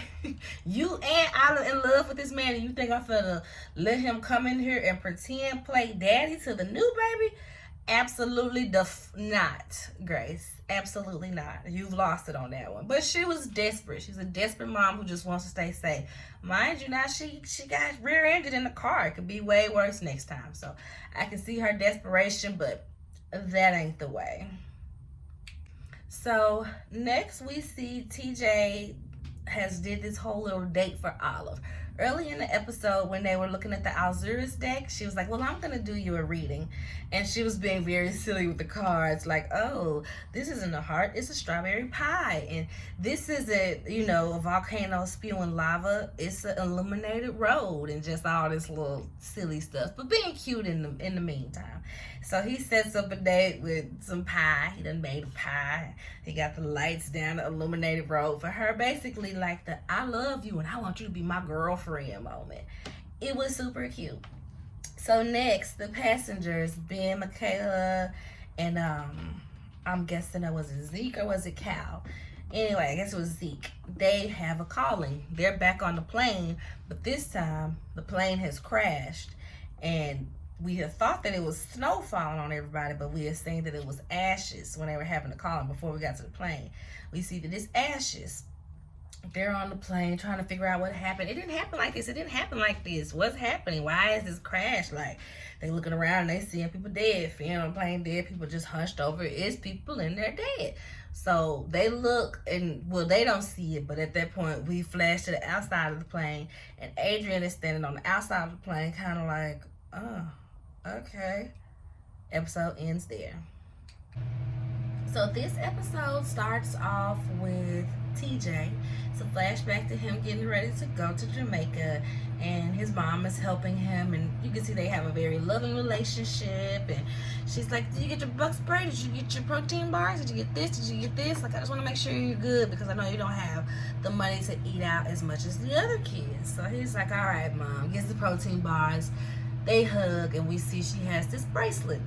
you and Isla in love with this man, and you think I'm finna let him come in here and pretend play daddy to the new baby? Absolutely not, Grace. Absolutely not. You've lost it on that one. But she was desperate. She's a desperate mom who just wants to stay safe. Mind you, now she got rear-ended in the car. It could be way worse next time. So I can see her desperation, but that ain't the way. So next we see TJ has did this whole little date for Olive. Early in the episode, when they were looking at the Alzurus deck, she was like, well, I'm going to do you a reading. And she was being very silly with the cards. Like, oh, this isn't a heart. It's a strawberry pie. And this isn't, you know, a volcano spewing lava. It's an illuminated road and just all this little silly stuff. But being cute in the meantime. So he sets up a date with some pie. He done made a pie. He got the lights down the illuminated road for her. Basically like the I love you and I want you to be my girlfriend moment. It was super cute. So next, the passengers, Ben, Michaela, and I'm guessing was it Zeke or was it Cal? Anyway, I guess it was Zeke. They have a calling. They're back on the plane, but this time the plane has crashed, and we had thought that it was snow falling on everybody, but we had seen that it was ashes when they were having the calling before we got to the plane. We see that it's ashes. They're on the plane trying to figure out what happened. It didn't happen like this. It didn't happen like this. What's happening? Why is this crash? Like, they looking around and they seeing people dead. Finn on the plane dead. People just hunched over. It's people and they're dead. So they look and, well, they don't see it. But at that point, we flash to the outside of the plane. And Adrian is standing on the outside of the plane kind of like, oh, okay. Episode ends there. So this episode starts off with TJ. It's a flashback to him getting ready to go to Jamaica, and his mom is helping him, and you can see they have a very loving relationship. And she's like, did you get your bug spray? Did you get your protein bars? Did you get this? Did you get this? Like, I just want to make sure you're good because I know you don't have the money to eat out as much as the other kids. So he's like, all right, Mom. Gets the protein bars. They hug, and we see she has this bracelet.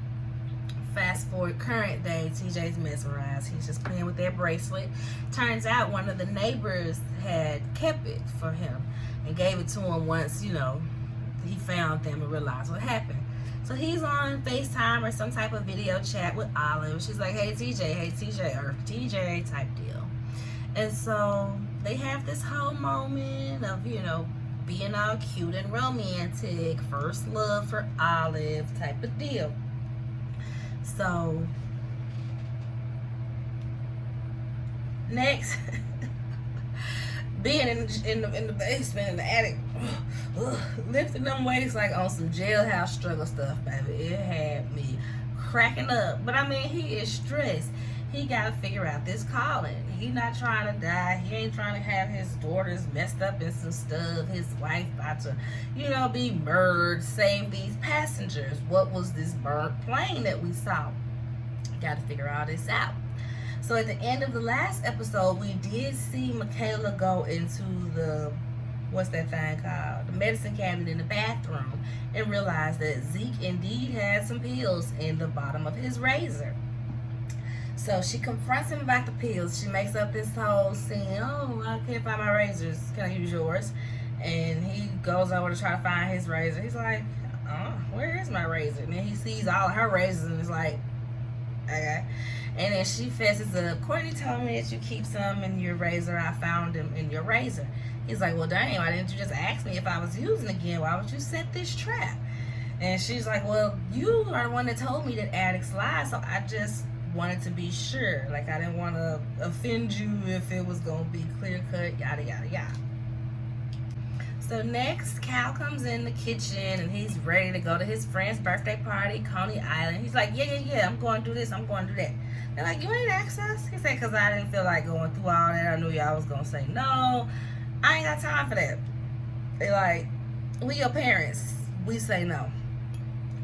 Fast forward current day, TJ's mesmerized. He's just playing with that bracelet. Turns out one of the neighbors had kept it for him and gave it to him once, you know, he found them and realized what happened. So he's on FaceTime or some type of video chat with Olive. She's like, hey TJ, or TJ type deal. And so they have this whole moment of, you know, being all cute and romantic, first love for Olive type of deal. So next, being in the basement, in the attic, lifting them weights like on some jailhouse struggle stuff, baby. It had me cracking up. But I mean, he is stressed. He got to figure out this calling. He not trying to die. He ain't trying to have his daughters messed up in some stuff. His wife about to, you know, be murdered. Save these passengers. What was this burnt plane that we saw? Got to figure all this out. So at the end of the last episode, we did see Michaela go into the, what's that thing called? The medicine cabinet in the bathroom and realize that Zeke indeed had some pills in the bottom of his razor. So she confronts him about the pills. She makes up this whole scene. Oh, I can't find my razors. Can I use yours? And he goes over to try to find his razor. He's like, oh, where is my razor? And then he sees all of her razors and is like, okay. And then she fesses up. Courtney told me that you keep some in your razor. I found them in your razor. He's like, well, dang, why didn't you just ask me if I was using again? Why would you set this trap? And she's like, well, you are the one that told me that addicts lie, so I just wanted to be sure. Like, I didn't want to offend you if it was going to be clear cut, yada, yada, yada. So next, Cal comes in the kitchen and he's ready to go to his friend's birthday party, Coney Island. He's like, yeah, I'm going to do this, I'm going to do that. They're like, you ain't asked us? He said, because I didn't feel like going through all that. I knew y'all was going to say no. I ain't got time for that. They're like, we your parents. We say no.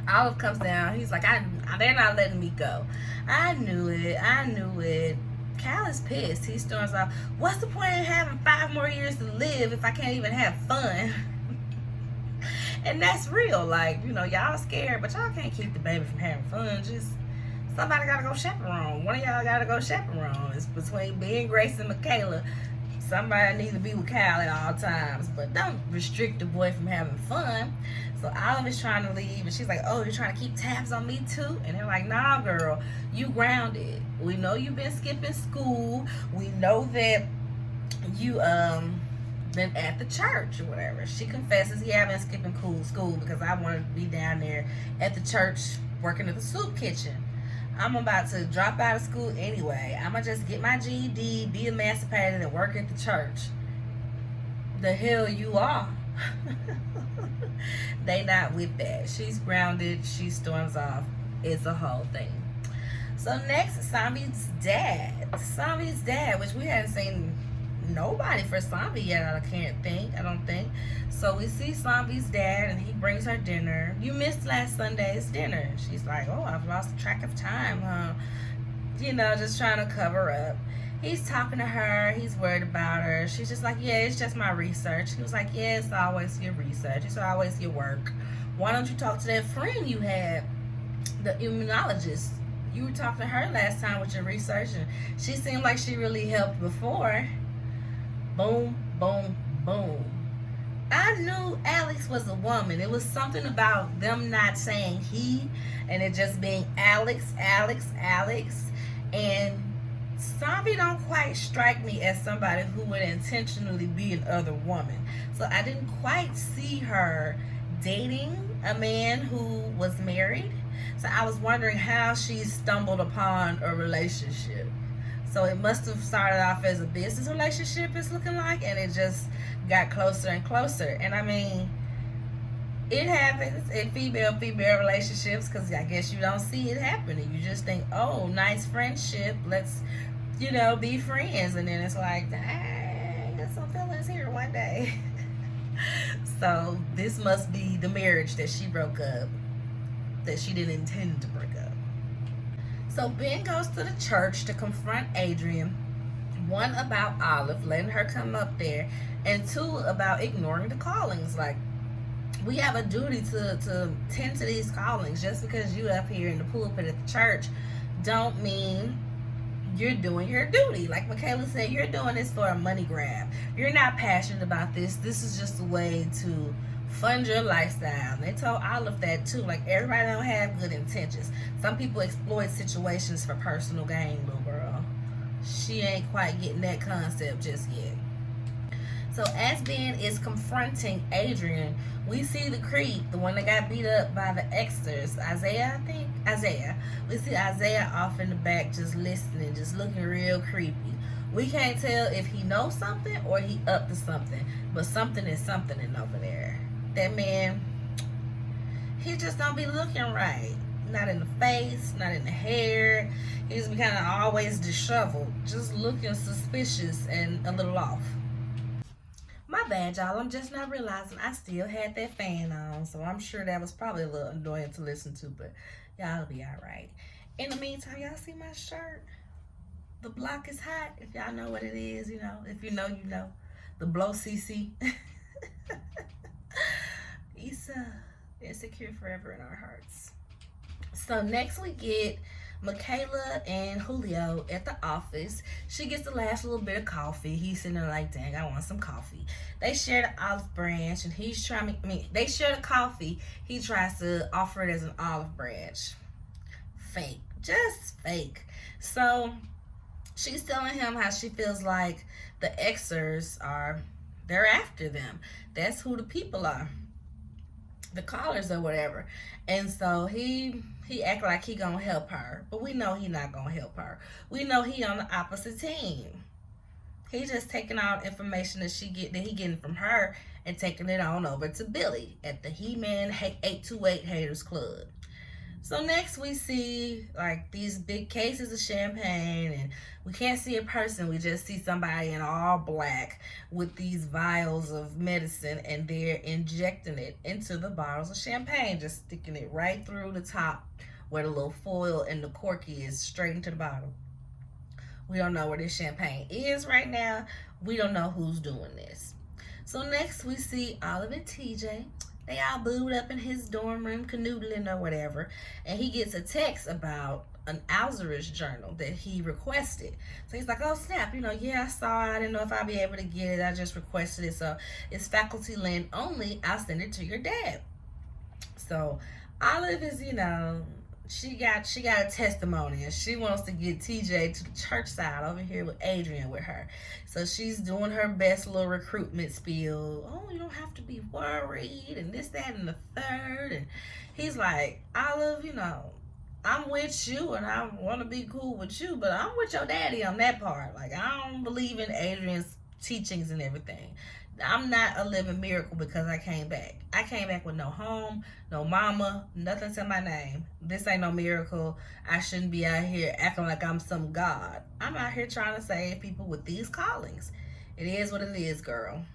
Olive comes down. He's like, they're not letting me go. I knew it. Cal is pissed. He storms off. What's the point in having 5 more years to live if I can't even have fun? And that's real. Like, you know, y'all scared, but y'all can't keep the baby from having fun. Just Somebody gotta go chaperone. One of y'all gotta go chaperone. It's between me and Grace and Michaela. Somebody needs to be with Kyle at all times, but don't restrict the boy from having fun. So Olive is trying to leave, and she's like, "Oh, you're trying to keep tabs on me too?" And they're like, "Nah, girl, you grounded. We know you've been skipping school. We know that you been at the church or whatever." She confesses, "Yeah, I've been skipping school because I wanted to be down there at the church working at the soup kitchen. I'm about to drop out of school anyway. I'm gonna just get my GED, be emancipated, and work at the church." The hell you are. They not with that. She's grounded. She storms off. It's a whole thing. So next, Sambi's dad, which we hadn't seen nobody for Sambi yet. I don't think. So we see Sambi's dad, and he brings her dinner. "You missed last Sunday's dinner." She's like, "Oh, I've lost track of time, huh?" Just trying to cover up. He's talking to her. He's worried about her. She's just like, "Yeah, it's just my research." He was like, "Yeah, it's always your research. It's always your work. Why don't you talk to that friend you had, the immunologist? You were talking to her last time with your research, and she seemed like she really helped before." Boom, boom, boom. I knew Alex was a woman. It was something about them not saying he and it just being Alex. And Sambi don't quite strike me as somebody who would intentionally be another woman. So I didn't quite see her dating a man who was married. So I was wondering how she stumbled upon a relationship. So it must have started off as a business relationship, it's looking like, and it just got closer and closer. And I mean, it happens in female relationships, because I guess you don't see it happening. You just think, "Oh, nice friendship, let's be friends," and then it's like, "I got some feelings here one day." So this must be the marriage that she broke up, that she didn't intend to break up. So Ben goes to the church to confront Adrian, one about Olive, letting her come up there, and two about ignoring the callings. Like, we have a duty to tend to these callings. Just because you up here in the pulpit at the church don't mean you're doing your duty. Like Michaela said, you're doing this for a money grab. You're not passionate about this. This is just a way to fund your lifestyle. And they told Olive that too. Like, everybody don't have good intentions. Some people exploit situations for personal gain, little girl. She ain't quite getting that concept just yet. So as Ben is confronting Adrian, we see the creep, the one that got beat up by the Xers, Isaiah, I think. Isaiah. We see Isaiah off in the back just listening, just looking real creepy. We can't tell if he knows something or he up to something, but something is something over there. That man, he just don't be looking right. Not in the face, not in the hair. He's kind of always disheveled, just looking suspicious and a little off. My bad, y'all. I'm just not realizing I still had that fan on, so I'm sure that was probably a little annoying to listen to, but y'all will be all right. In the meantime, y'all see my shirt? The block is hot. If y'all know what it is, if you know, you know. The Blow CC. Issa, insecure forever in our hearts. So next we get Michaela and Julio at the office. She gets the last little bit of coffee. He's sitting there like, "Dang, I want some coffee." They share the olive branch, and he's trying to, they share the coffee. He tries to offer it as an olive branch. Fake. Just fake. So she's telling him how she feels like the Xers they're after them. That's who the people are. The callers or whatever. And so he act like he gonna help her, but we know he not gonna help her. We know he on the opposite team. He just taking all information that he getting from her and taking it on over to Billy at the He-Man 828 Haters Club. So next we see like these big cases of champagne, and we can't see a person. We just see somebody in all black with these vials of medicine, and they're injecting it into the bottles of champagne, just sticking it right through the top where the little foil and the corky is, straight into the bottle. We don't know where this champagne is right now. We don't know who's doing this. So next we see Olive and TJ. They all booed up in his dorm room, canoodling or whatever. And he gets a text about an Alzheimer's journal that he requested. So he's like, oh snap, yeah, I saw it. I didn't know if I'd be able to get it. I just requested it. So it's faculty lend only. I'll send it to your dad. So Olive is, she got a testimony, and she wants to get TJ to the church side over here with Adrian with her. So she's doing her best little recruitment spiel. Oh, you don't have to be worried, and this, that, and the third. And he's like, Olive, I'm with you, and I want to be cool with you, but I'm with your daddy on that part. Like, I don't believe in Adrian's teachings and everything. I'm not a living miracle because I came back. I came back with no home, no mama, nothing to my name. This ain't no miracle. I shouldn't be out here acting like I'm some god. I'm out here trying to save people with these callings. It is what it is, girl.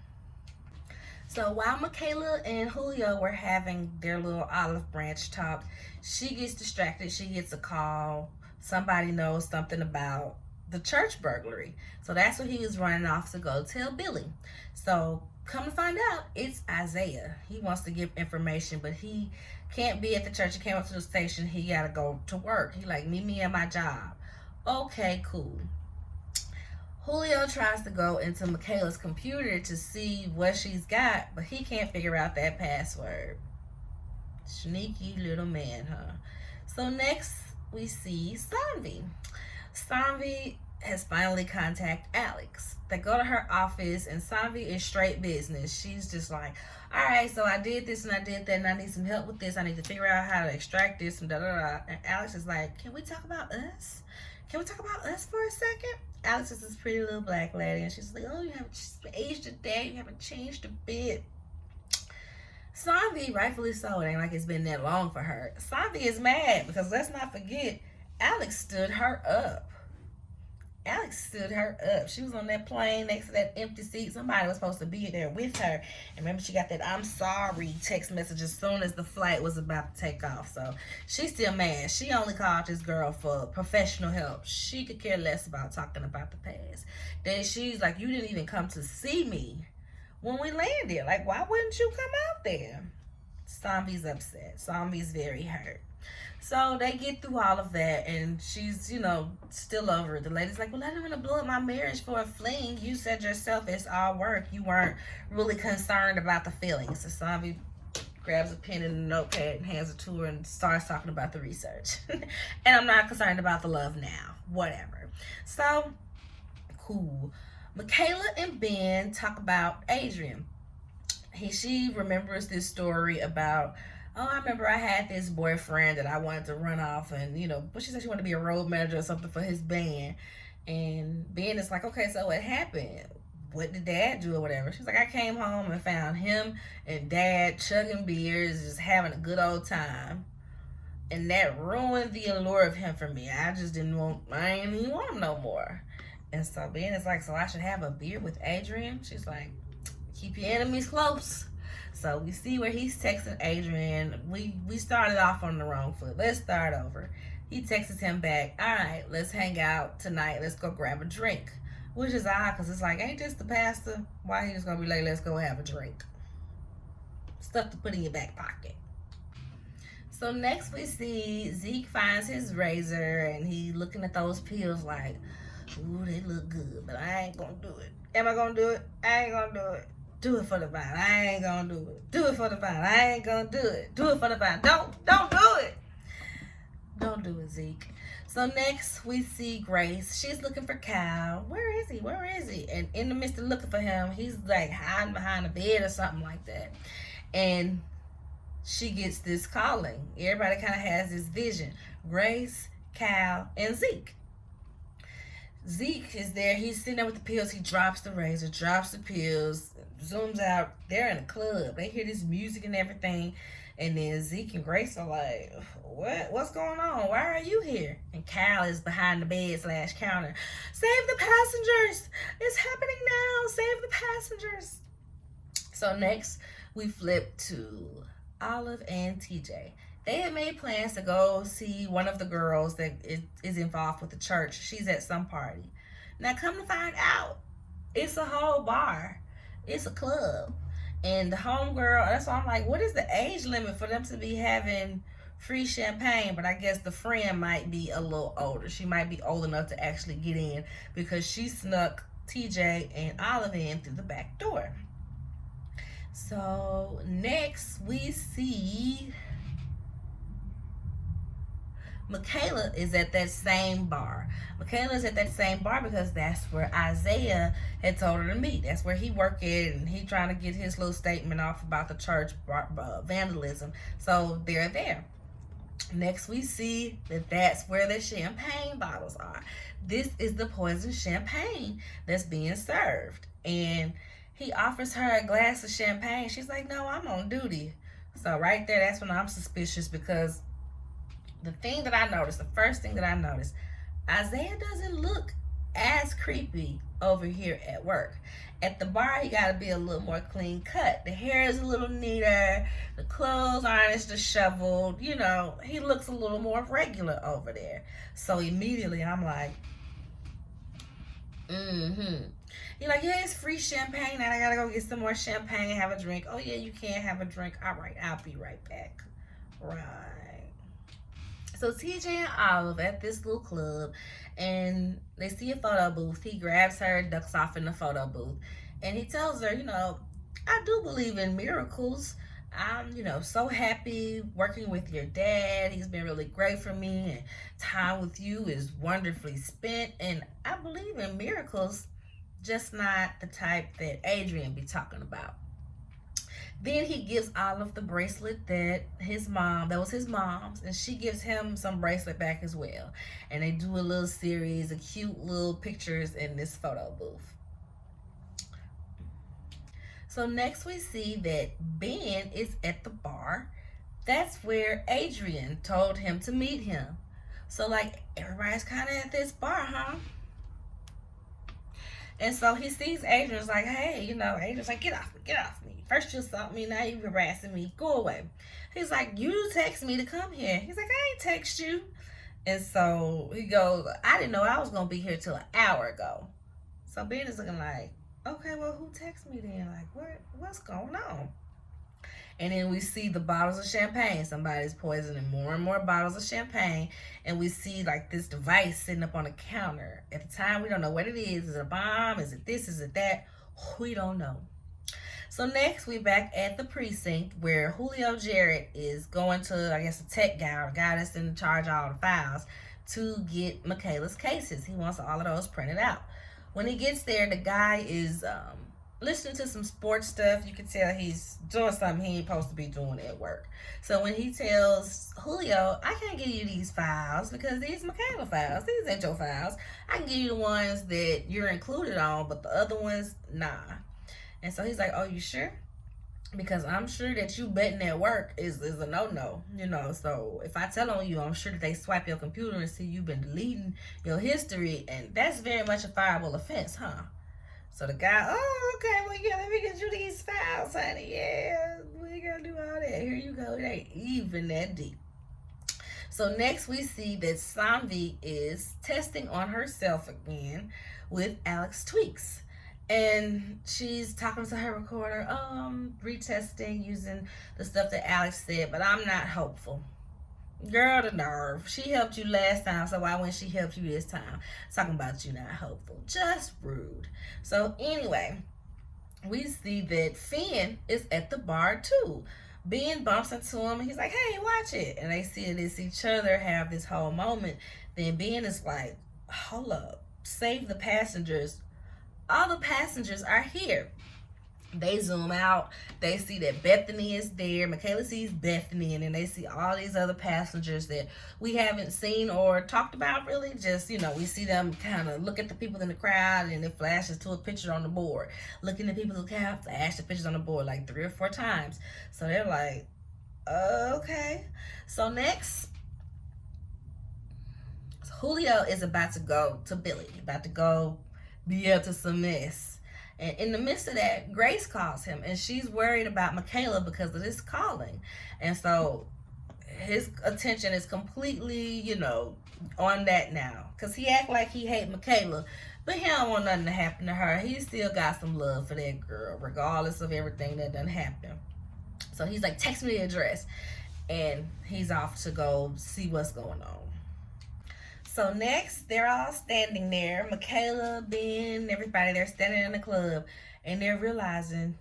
So while Michaela and Julio were having their little olive branch talk, she gets distracted. She gets a call. Somebody knows something about the church burglary. So that's what he was running off to go tell Billy. So come to find out, it's Isaiah. He wants to give information, but he can't be at the church. He came up to the station. He got to go to work. He like, meet me at my job. Okay, cool. Julio tries to go into Michaela's computer to see what she's got, but he can't figure out that password. Sneaky little man, huh? So next we see Sanvi. Sanvi has finally contacted Alex. They go to her office, and Sanvi is straight business. She's just like, all right, so I did this and I did that, and I need some help with this. I need to figure out how to extract this and da-da-da. And Alex is like, can we talk about us? Can we talk about us for a second? Alex is this pretty little black lady, and she's like, oh, you haven't aged a day. You haven't changed a bit. Sanvi, rightfully so, it ain't like it's been that long for her. Sanvi is mad because let's not forget, Alex stood her up. She was on that plane next to that empty seat. Somebody was supposed to be there with her. And remember, she got that I'm sorry text message as soon as the flight was about to take off. So she's still mad. She only called this girl for professional help. She could care less about talking about the past. Then she's like, you didn't even come to see me when we landed. Like, why wouldn't you come out there? Sanvi's upset. Sanvi's very hurt. So they get through all of that, and she's, still over it. The lady's like, well, I didn't want to blow up my marriage for a fling. You said yourself it's all work. You weren't really concerned about the feelings. So Sanvi grabs a pen and a notepad and hands it to her and starts talking about the research. And I'm not concerned about the love now. Whatever. So, cool. Michaela and Ben talk about Adrian. She remembers this story about, oh, I remember I had this boyfriend that I wanted to run off, and but she said she wanted to be a road manager or something for his band. And Ben is like, okay, so what happened? What did Dad do or whatever? She's like, I came home and found him and Dad chugging beers, just having a good old time. And that ruined the allure of him for me. I didn't even want him no more. And so Ben is like, so I should have a beer with Adrian? She's like, keep your enemies close. So we see where he's texting Adrian. We started off on the wrong foot. Let's start over. He texts him back, all right, let's hang out tonight. Let's go grab a drink. Which is odd, because it's like, ain't this the pastor? Why he just going to be like, let's go have a drink? Stuff to put in your back pocket. So next we see Zeke finds his razor, and he looking at those pills like, ooh, they look good, but I ain't going to do it. Am I going to do it? I ain't going to do it. Do it for the vine. I ain't gonna do it. Do it for the vine. I ain't gonna do it. Do it for the vine. Don't do it. Don't do it, Zeke. So next we see Grace. She's looking for Kyle. Where is he? Where is he? And in the midst of looking for him, he's like hiding behind a bed or something like that. And she gets this calling. Everybody kind of has this vision. Grace, Kyle, and Zeke. Zeke is there. He's sitting there with the pills. He drops the razor, drops the pills, zooms out. They're in a club. They hear this music and everything. And then Zeke and Grace are like, what's going on? Why are you here? And Kyle is behind the bed / counter. Save the passengers. It's happening now. Save the passengers. So next we flip to Olive and TJ. They had made plans to go see one of the girls that is involved with the church. She's at some party. Now come to find out, it's a whole bar. It's a club. And the homegirl, that's why I'm like, what is the age limit for them to be having free champagne, but I guess the friend might be a little older. She might be old enough to actually get in because she snuck TJ and Olive in through the back door. So next we see Michaela is at that same bar. Michaela is at that same bar because that's where Isaiah had told her to meet. That's where he worked at, and he trying to get his little statement off about the church vandalism. So they're there. Next, we see that that's where the champagne bottles are. This is the poison champagne that's being served. And he offers her a glass of champagne. She's like, no, I'm on duty. So right there, that's when I'm suspicious, because the thing that I noticed, the first thing that I noticed, Isaiah doesn't look as creepy over here at work. At the bar, he got to be a little more clean cut. The hair is a little neater. The clothes aren't as disheveled. You know, he looks a little more regular over there. So immediately I'm like, You're like, yeah, it's free champagne. Now I got to go get some more champagne and have a drink. Oh, yeah, you can't have a drink. All right, I'll be right back. Right. So TJ and Olive at this little club, and they see a photo booth. He grabs her, ducks off in the photo booth, and he tells her, I do believe in miracles. I'm, so happy working with your dad. He's been really great for me, and time with you is wonderfully spent, and I believe in miracles, just not the type that Adrian be talking about. Then he gives Olive the bracelet that was his mom's, and she gives him some bracelet back as well. And they do a little series of cute little pictures in this photo booth. So next we see that Ben is at the bar. That's where Adrian told him to meet him. So everybody's kind of at this bar, huh? And so he sees Adrian's like, hey, Adrian's like, get off me. First you assault me, now you harassing me. Go away. He's like, you text me to come here. He's like, I ain't text you. And so he goes, I didn't know I was going to be here till an hour ago. So Ben is looking like, okay, well, who texted me then? Like, what's going on? And then we see the bottles of champagne. Somebody's poisoning more and more bottles of champagne. And we see this device sitting up on the counter. At the time, we don't know what it is. Is it a bomb? Is it this? Is it that? We don't know. So next, we back at the precinct where Julio Jarrett is going to, I guess, the tech guy, or the guy that's in charge of all the files, to get Michaela's cases. He wants all of those printed out. When he gets there, the guy is listening to some sports stuff. You can tell he's doing something he ain't supposed to be doing at work. So when he tells Julio, I can't give you these files because these Michaela files, these ain't your files. I can give you the ones that you're included on, but the other ones, nah. And so he's like, oh, you sure? Because I'm sure that you betting at work is a no-no, So if I tell on you, I'm sure that they swipe your computer and see you've been deleting your history, and that's very much a fireable offense, huh? So the guy, oh, okay, well, yeah, let me get you these files, honey. Yeah, we ain't gonna do all that. Here you go. It ain't even that deep. So next we see that Sanvi is testing on herself again with Alex Tweaks. And she's talking to her recorder, retesting using the stuff that Alex said, but I'm not hopeful. Girl, the nerve. She helped you last time, so why wouldn't she help you this time? Talking about you not hopeful. Just rude. So anyway, we see that Finn is at the bar too. Ben bumps into him and he's like, hey, watch it. And they see this each other have this whole moment. Then Ben is like, hold up, save the passengers. All the passengers are here. They zoom out. They see that Bethany is there. Michaela sees Bethany, and then they see all these other passengers that we haven't seen or talked about really. Just, we see them kind of look at the people in the crowd, and it flashes to a picture on the board. Looking at people in the crowd, flash the pictures on the board 3 or 4 times. So they're like, okay. So next, Julio is about to go to Billy, about to go be up to some mess. And in the midst of that, Grace calls him, and she's worried about Michaela because of this calling. And so his attention is completely, on that now. Because he act like he hate Michaela, but he don't want nothing to happen to her. He still got some love for that girl, regardless of everything that done happened. So he's like, text me the address. and he's off to go see what's going on. So next, they're all standing there. Michaela, Ben, everybody, they're standing in the club, and they're realizing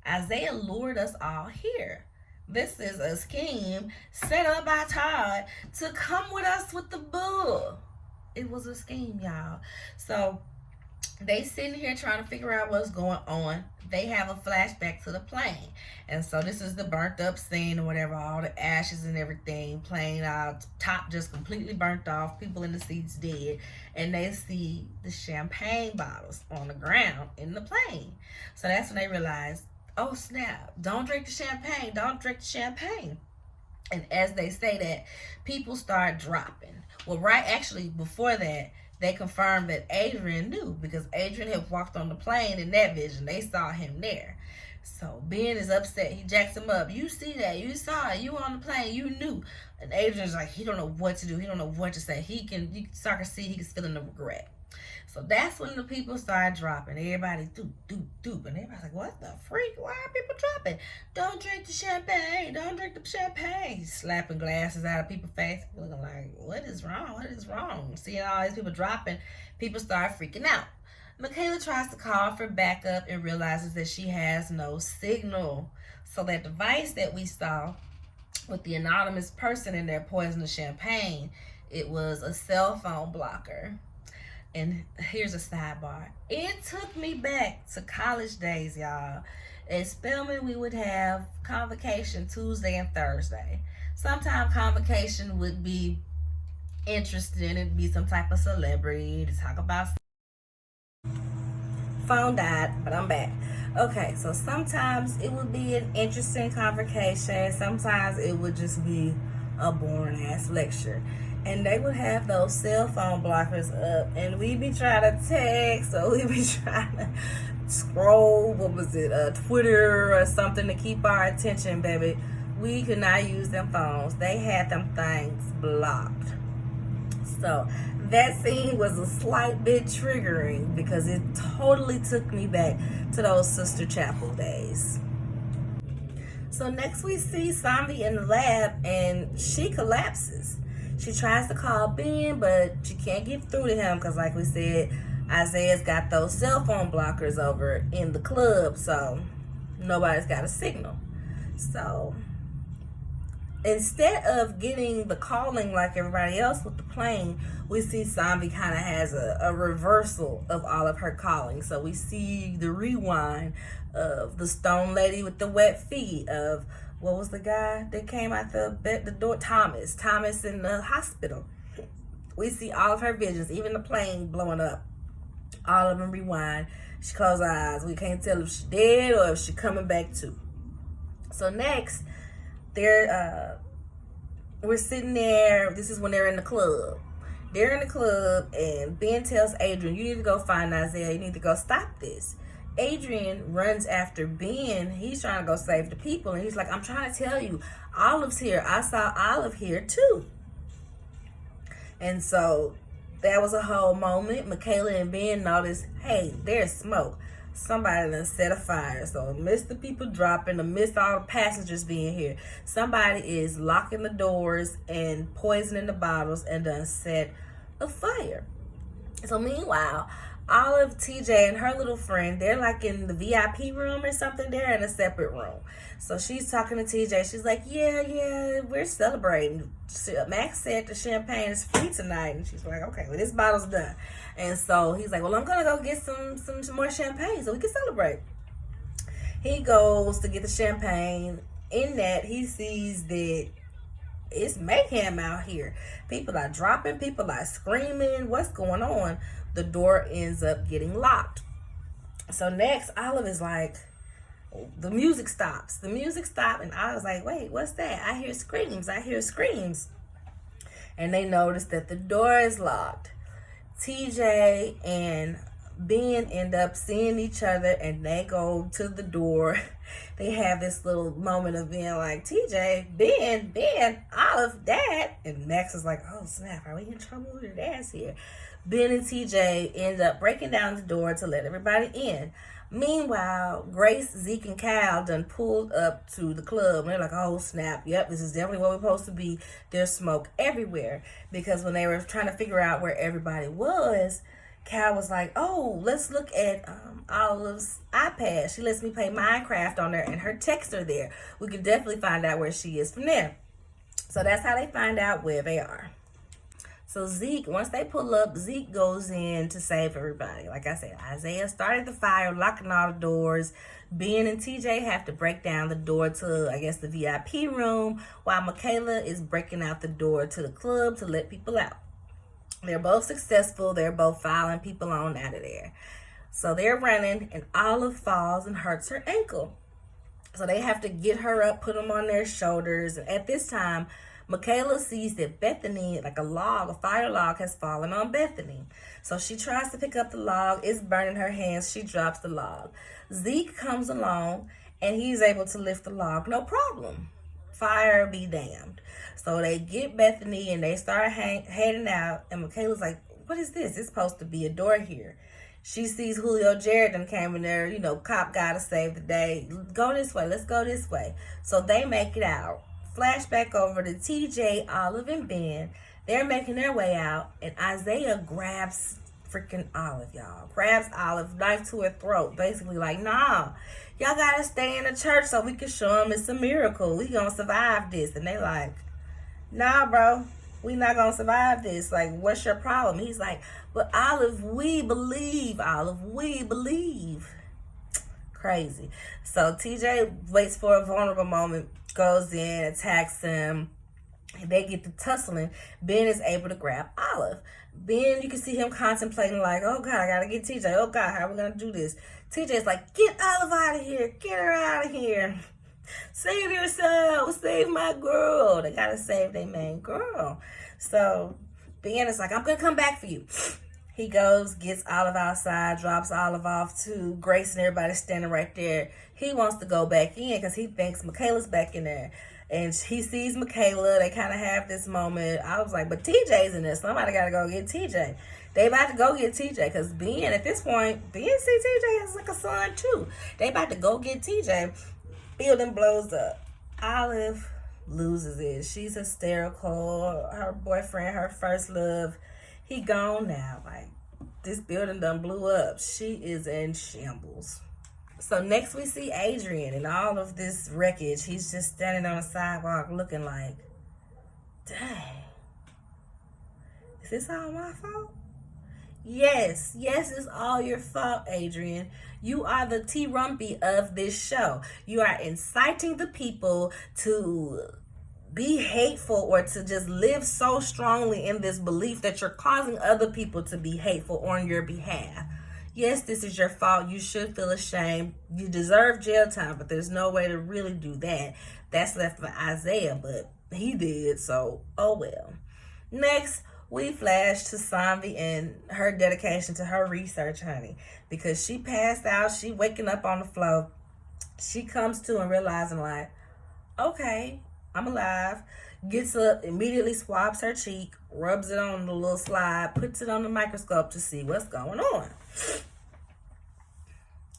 Isaiah lured us all here. This is a scheme set up by Todd to come with us with the bull. It was a scheme, y'all. So they sitting here trying to figure out what's going on. They have a flashback to the plane. And so this is the burnt up scene or whatever, all the ashes and everything, plane out, top just completely burnt off, people in the seats dead, and they see the champagne bottles on the ground in the plane. So that's when they realize, oh snap, don't drink the champagne, don't drink the champagne. And as they say that, people start dropping. Well, actually before that, they confirmed that Adrian knew, because Adrian had walked on the plane in that vision. They saw him there. So Ben is upset. He jacks him up. You see that? You saw it. You were on the plane. You knew. And Adrian's like, he don't know what to do. He don't know what to say. You can see he's feeling the regret. So that's when the people started dropping. Everybody doop, doop, doop. And everybody's like, what the freak? Why are people dropping? Don't drink the champagne. Don't drink the champagne. He's slapping glasses out of people's face. Looking like, what is wrong? What is wrong? Seeing all these people dropping, people start freaking out. Michaela tries to call for backup and realizes that she has no signal. So that device that we saw with the anonymous person in there poisoning the champagne, it was a cell phone blocker. And here's a sidebar. It took me back to college days, y'all. At Spelman, we would have convocation Tuesday and Thursday. Sometimes convocation would be interesting. It'd be some type of celebrity to talk about. Phone died, but I'm back. Okay, so sometimes it would be an interesting convocation. Sometimes it would just be a boring ass lecture. And they would have those cell phone blockers up, and we'd be trying to text, or we'd be trying to scroll, Twitter or something to keep our attention, baby. We could not use them phones. They had them things blocked. So that scene was a slight bit triggering because it totally took me back to those Sister Chapel days. So next we see Sambi in the lab, and she collapses. She tries to call Ben, but she can't get through to him because, like we said, Isaiah's got those cell phone blockers over in the club, so nobody's got a signal. So instead of getting the calling like everybody else with the plane, we see Sambi kind of has a reversal of all of her calling. So we see the rewind of the stone lady with the wet feet, of what was the guy that came out the door? Thomas in the hospital. We see all of her visions, even the plane blowing up. All of them rewind. She closed her eyes. We can't tell if she's dead or if she's coming back too. So next, we're sitting there. This is when they're in the club. They're in the club, and Ben tells Adrian, you need to go find Isaiah. You need to go stop this. Adrian runs after Ben. He's trying to go save the people, and he's like, I'm trying to tell you, Olive's here. I saw Olive here too. And so that was a whole moment. Michaela and Ben noticed, hey, there's smoke. Somebody done set a fire. So amidst the people dropping, amidst all the passengers being here, somebody is locking the doors and poisoning the bottles and done set a fire. So meanwhile, Olive, TJ, and her little friend, they're like in the VIP room or something. They're in a separate room. So she's talking to TJ. She's like, yeah, we're celebrating. Max said the champagne is free tonight. And she's like, okay, well, this bottle's done. And so he's like, well, I'm going to go get some more champagne so we can celebrate. He goes to get the champagne. In that, he sees that it's mayhem out here. People are dropping. People are screaming. What's going on? The door ends up getting locked. So next, Olive is like, the music stops. The music stopped, and I was like, wait, what's that? I hear screams. And they notice that the door is locked. TJ and Ben end up seeing each other, and they go to the door. They have this little moment of being like, TJ, Ben, Olive, Dad. And Max is like, oh snap, are we in trouble? Your dad's here. Ben and TJ end up breaking down the door to let everybody in. Meanwhile, Grace, Zeke, and Kyle done pulled up to the club. And they're like, oh, snap. Yep, this is definitely where we're supposed to be. There's smoke everywhere. Because when they were trying to figure out where everybody was, Kyle was like, oh, let's look at Olive's iPad. She lets me play Minecraft on there, and her texts are there. We can definitely find out where she is from there. So that's how they find out where they are. So Zeke, once they pull up, Zeke goes in to save everybody. Like I said, Isaiah started the fire, locking all the doors. Ben and TJ have to break down the door to, I guess, the VIP room, while Michaela is breaking out the door to the club to let people out. They're both successful. They're both filing people on out of there. So they're running, and Olive falls and hurts her ankle. So they have to get her up, put them on their shoulders. And at this time, Michaela sees that Bethany, like a fire log has fallen on Bethany. So she tries to pick up the log. It's burning her hands. She drops the log. Zeke comes along, and he's able to lift the log. No problem. Fire be damned. So they get Bethany, and they start heading out. And Michaela's like, what is this? It's supposed to be a door here. She sees Julio Jared and came in there, cop gotta save the day. Go this way. Let's go this way. So they make it out. Flashback over to TJ, Olive, and Ben. They're making their way out, and Isaiah grabs freaking Olive, y'all. Grabs Olive, knife to her throat. Basically like, nah, y'all gotta stay in the church so we can show them it's a miracle. We gonna survive this. And they like, nah, bro, we not gonna survive this. Like, what's your problem? He's like, but Olive, we believe. Olive, we believe. Crazy. So TJ waits for a vulnerable moment, goes in, attacks him. They get to tussling. Ben is able to grab Olive. Ben, you can see him contemplating like, oh God, I gotta get TJ. Oh God, how are we gonna do this? TJ's like, get Olive out of here. Get her out of here. Save yourself. Save my girl. They gotta save their main girl. So Ben is like, I'm gonna come back for you. He goes, gets Olive outside, drops Olive off to Grace and everybody standing right there. He wants to go back in because he thinks Michaela's back in there. And he sees Michaela. They kind of have this moment. I was like, but TJ's in there. Somebody got to go get TJ. They about to go get TJ because Ben, at this point, Ben see TJ as like a son too. They about to go get TJ. Building blows up. Olive loses it. She's hysterical. Her boyfriend, her first love, he gone now. Like, this building done blew up. She is in shambles. So next we see Adrian and all of this wreckage. He's just standing on the sidewalk looking like, dang, is this all my fault? Yes, it's all your fault, Adrian. You are the T-Rumpy of this show. You are inciting the people to be hateful or to just live so strongly in this belief that you're causing other people to be hateful on your behalf. Yes, this is your fault. You should feel ashamed. You deserve jail time, but there's no way to really do that. That's left for Isaiah, but he did, so oh well. Next, we flash to Sanvi and her dedication to her research, honey, because she passed out. She waking up on the floor. She comes to and realizing like, okay, I'm alive. Gets up, immediately swabs her cheek, rubs it on the little slide, puts it on the microscope to see what's going on.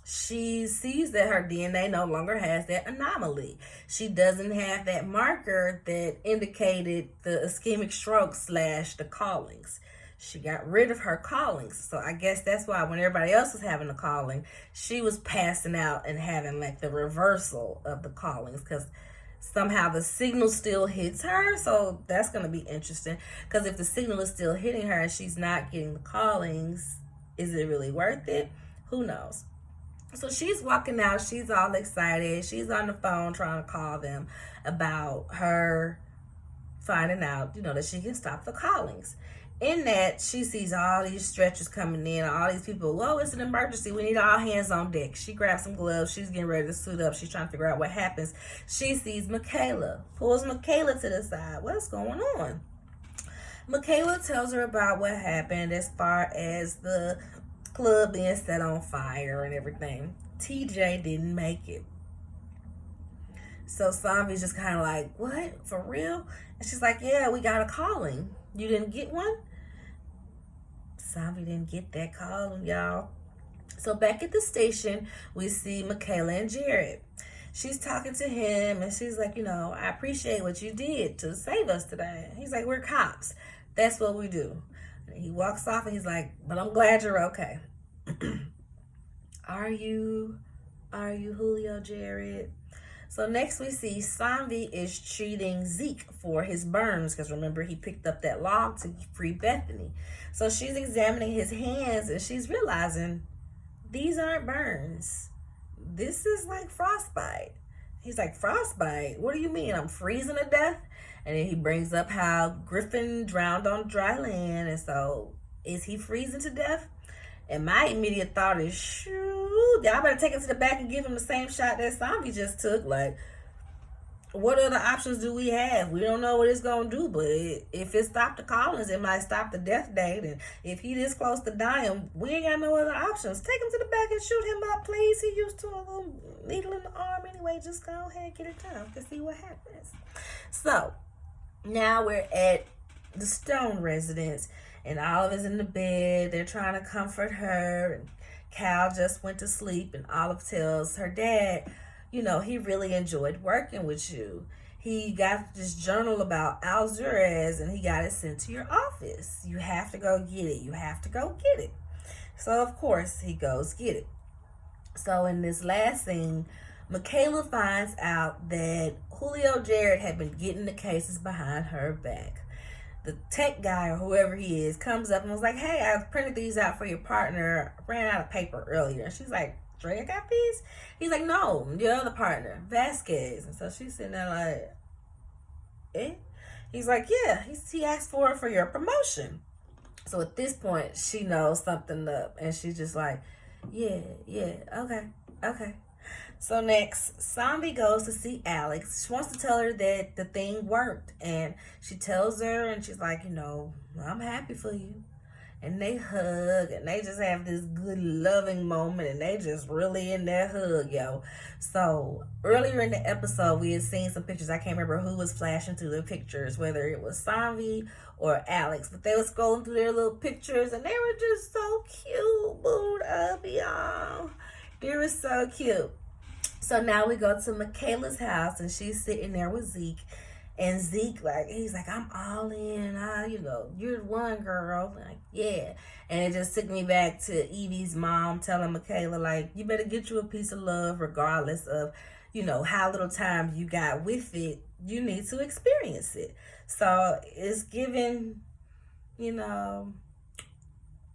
She sees that her DNA no longer has that anomaly. She doesn't have that marker that indicated the ischemic stroke / the callings. She got rid of her callings. So I guess that's why when everybody else was having a calling, she was passing out and having like the reversal of the callings because somehow the signal still hits her. So that's going to be interesting because if the signal is still hitting her and she's not getting the callings, is it really worth it? Who knows? So she's walking out. She's all excited. She's on the phone trying to call them about her finding out, that she can stop the callings. In that, she sees all these stretchers coming in, all these people. Whoa, it's an emergency. We need all hands on deck. She grabs some gloves. She's getting ready to suit up. She's trying to figure out what happens. She sees Michaela, pulls Michaela to the side. What's going on? Michaela tells her about what happened as far as the club being set on fire and everything. TJ didn't make it. So Sanvi's just kind of like, what? For real? And she's like, yeah, we got a calling. You didn't get one? Savi didn't get that call, y'all. So back at the station, we see Michaela and Jared. She's talking to him and she's like, I appreciate what you did to save us today. He's like, we're cops. That's what we do. And he walks off and he's like, but I'm glad you're okay. Are you Julio, Jared? So next we see Savi is treating Zeke for his burns because remember he picked up that log to free Bethany. So she's examining his hands and she's realizing these aren't burns. This is like frostbite. He's like, frostbite? What do you mean? I'm freezing to death? And then he brings up how Griffin drowned on dry land. And so is he freezing to death? And my immediate thought is, shoot, y'all better take him to the back and give him the same shot that Savi just took. Like, what other options do we have? We don't know what it's going to do, but if it stopped the Collins, it might stop the death date. And if he this close to dying, we ain't got no other options. Take him to the back and shoot him up, please. He used to a little needle in the arm anyway. Just go ahead and get it done to see what happens. So, now we're at the Stone residence. And Olive is in the bed. They're trying to comfort her. And Cal just went to sleep. And Olive tells her dad, he really enjoyed working with you. He got this journal about Alzurez and he got it sent to your office. You have to go get it. You have to go get it. So, of course, he goes get it. So, in this last scene, Michaela finds out that Julio Jared had been getting the cases behind her back. The tech guy or whoever he is comes up and was like, hey, I printed these out for your partner. I ran out of paper earlier. And she's like, Drea got these? He's like, no, your other partner, Vasquez. And so she's sitting there like, eh? He's like, yeah, he asked for it for your promotion. So at this point, she knows something up. And she's just like, yeah, okay. So next, Savi goes to see Alex. She wants to tell her that the thing worked. And she tells her, and she's like, I'm happy for you. And they hug, and they just have this good, loving moment, and they just really in that hug, yo. So earlier in the episode, we had seen some pictures. I can't remember who was flashing through the pictures, whether it was Savi or Alex. But they were scrolling through their little pictures, and they were just so cute, booed up, y'all. They were so cute. So now we go to Michaela's house, and she's sitting there with Zeke. And Zeke, he's like, I'm all in. You're the one, girl. Like, yeah. And it just took me back to Evie's mom telling Michaela, you better get you a piece of love regardless of, how little time you got with it. You need to experience it. So it's giving,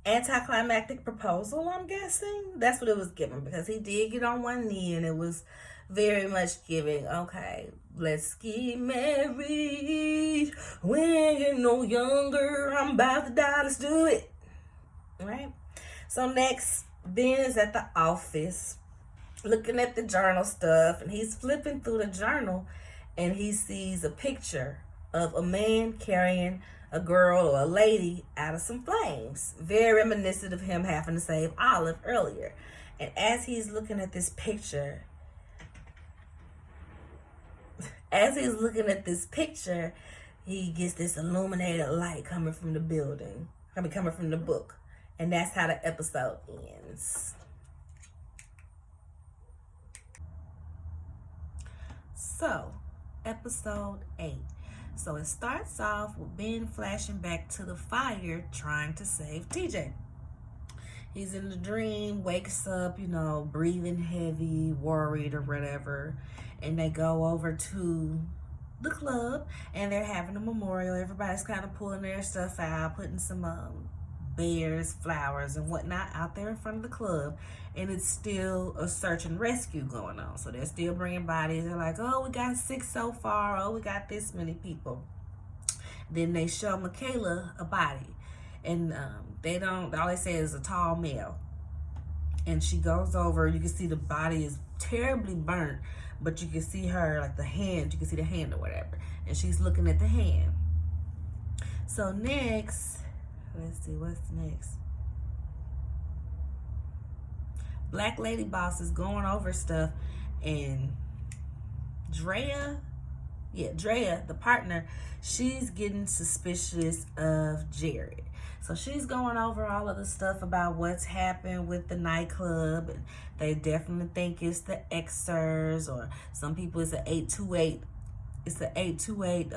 anticlimactic proposal, I'm guessing. That's what it was giving because he did get on one knee and it was very much giving, okay, let's get married. We ain't getting no younger. I'm about to die. Let's do it. Right? So next, Ben is at the office looking at the journal stuff and he's flipping through the journal and he sees a picture of a man carrying a girl or a lady out of some flames. Very reminiscent of him having to save Olive earlier. And as he's looking at this picture, he gets this illuminated light coming from the building. Coming from the book. And that's how the episode ends. So, episode 8. So it starts off with Ben flashing back to the fire trying to save TJ. He's in the dream, wakes up, breathing heavy, worried or whatever. And they go over to the club and they're having a memorial. Everybody's kind of pulling their stuff out, putting some bears, flowers, and whatnot out there in front of the club. And it's still a search and rescue going on. So they're still bringing bodies. They're like, oh, we got 6 so far. Oh, we got this many people. Then they show Michaela a body. And all they say is a tall male. And she goes over, you can see the body is terribly burnt, but you can see her, the hand, you can see the hand or whatever. And she's looking at the hand. So next, let's see, what's next? Black Lady Boss is going over stuff, and Drea yeah, Drea, the partner, she's getting suspicious of Jared. So she's going over all of the stuff about what's happened with the nightclub, and they definitely think it's the Xers, or some people it's an 828. It's the 828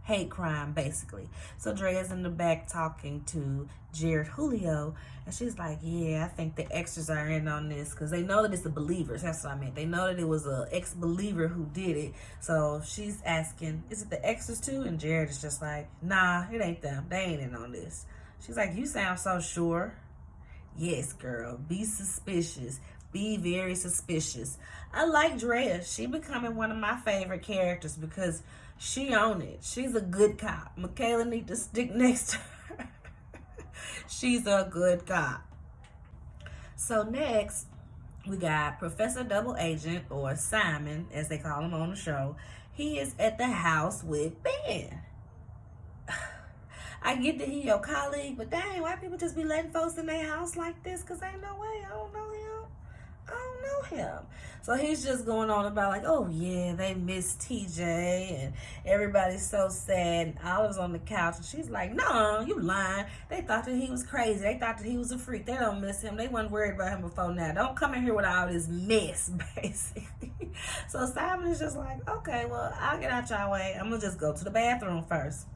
hate crime, basically. So Drea's in the back talking to Jared Julio, and she's like, yeah, I think the Xers are in on this, because they know that it's the believers. That's what I meant. They know that it was a ex-believer who did it. So she's asking, is it the Xers too? And Jared is just like, nah, it ain't them. They ain't in on this. She's like, you sound so sure. Yes, girl, be suspicious. Be very suspicious. I like Drea. She becoming one of my favorite characters because she on it. She's a good cop. Michaela need to stick next to her. She's a good cop. So next, we got Professor Double Agent, or Simon, as they call him on the show. He is at the house with Ben. I get that he your colleague, but dang, why people just be letting folks in their house like this? Because ain't no way. I don't know him. I don't know him. So he's just going on about like, oh yeah, they miss TJ and everybody's so sad. And Olive's on the couch and she's like, no, you lying. They thought that he was crazy. They thought that he was a freak. They don't miss him. They weren't worried about him before now. Don't come in here with all this mess, basically. So Simon is just like, okay, well, I'll get out y'all way. I'm going to just go to the bathroom first.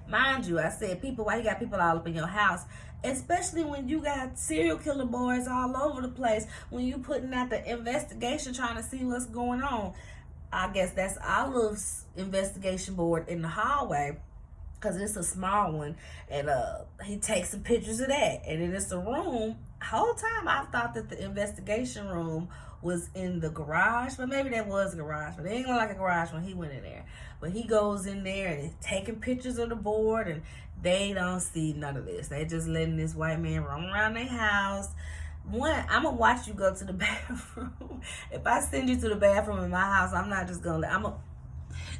Mind you, I said, people, why you got people all up in your house? Especially when you got serial killer boys all over the place. When you putting out the investigation trying to see what's going on. I guess that's Olive's investigation board in the hallway, because it's a small one. And he takes some pictures of that. And then it's a room. Whole time I thought that the investigation room was in the garage, but maybe that was a garage, but it ain't like a garage when he went in there. But he goes in there and he's taking pictures of the board, and they don't see none of this. They just letting this white man roam around their house. One, I'm gonna watch you go to the bathroom. If I send you to the bathroom in my house, I'm not just gonna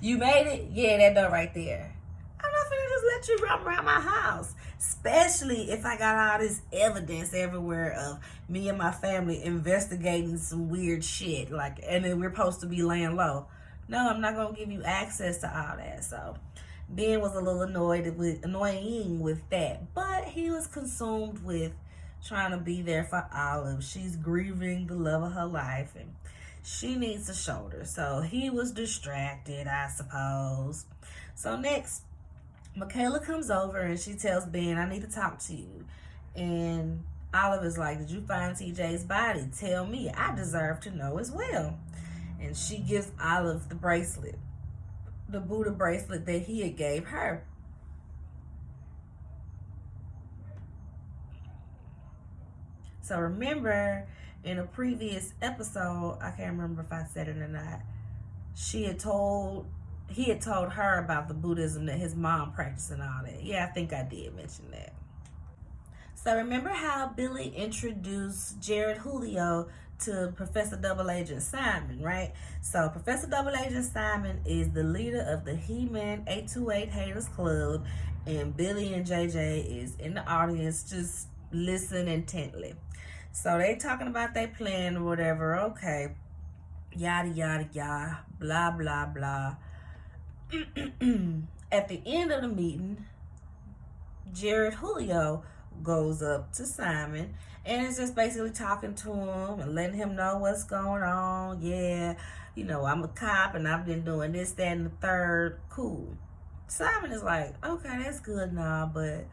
you made it? Yeah, that door right there. I'm not finna just let you roam around my house. Especially if I got all this evidence everywhere of me and my family investigating some weird shit. And then we're supposed to be laying low. No, I'm not gonna give you access to all that. So Ben was a little annoying with that. But he was consumed with trying to be there for Olive. She's grieving the love of her life, and she needs a shoulder. So he was distracted, I suppose. So next, Michaela comes over and she tells Ben, I need to talk to you. And Olive is like, did you find TJ's body? Tell me. I deserve to know as well. And she gives Olive the bracelet, the Buddha bracelet that he had gave her. So remember, in a previous episode, I can't remember if I said it or not, he had told her about the Buddhism that his mom practiced and all that. Yeah, I think I did mention that. So remember how Billy introduced Jared Julio to Professor Double Agent Simon, right? So Professor Double Agent Simon is the leader of the He-Man 828 Haters Club, and Billy and JJ is in the audience just listen intently. So they talking about their plan or whatever. Okay, yada yada yada, blah blah blah. At the end of the meeting, Jared Julio goes up to Simon and is just basically talking to him and letting him know what's going on. Yeah, I'm a cop and I've been doing this, that, and the third. Cool. Simon is like, okay, that's good now, but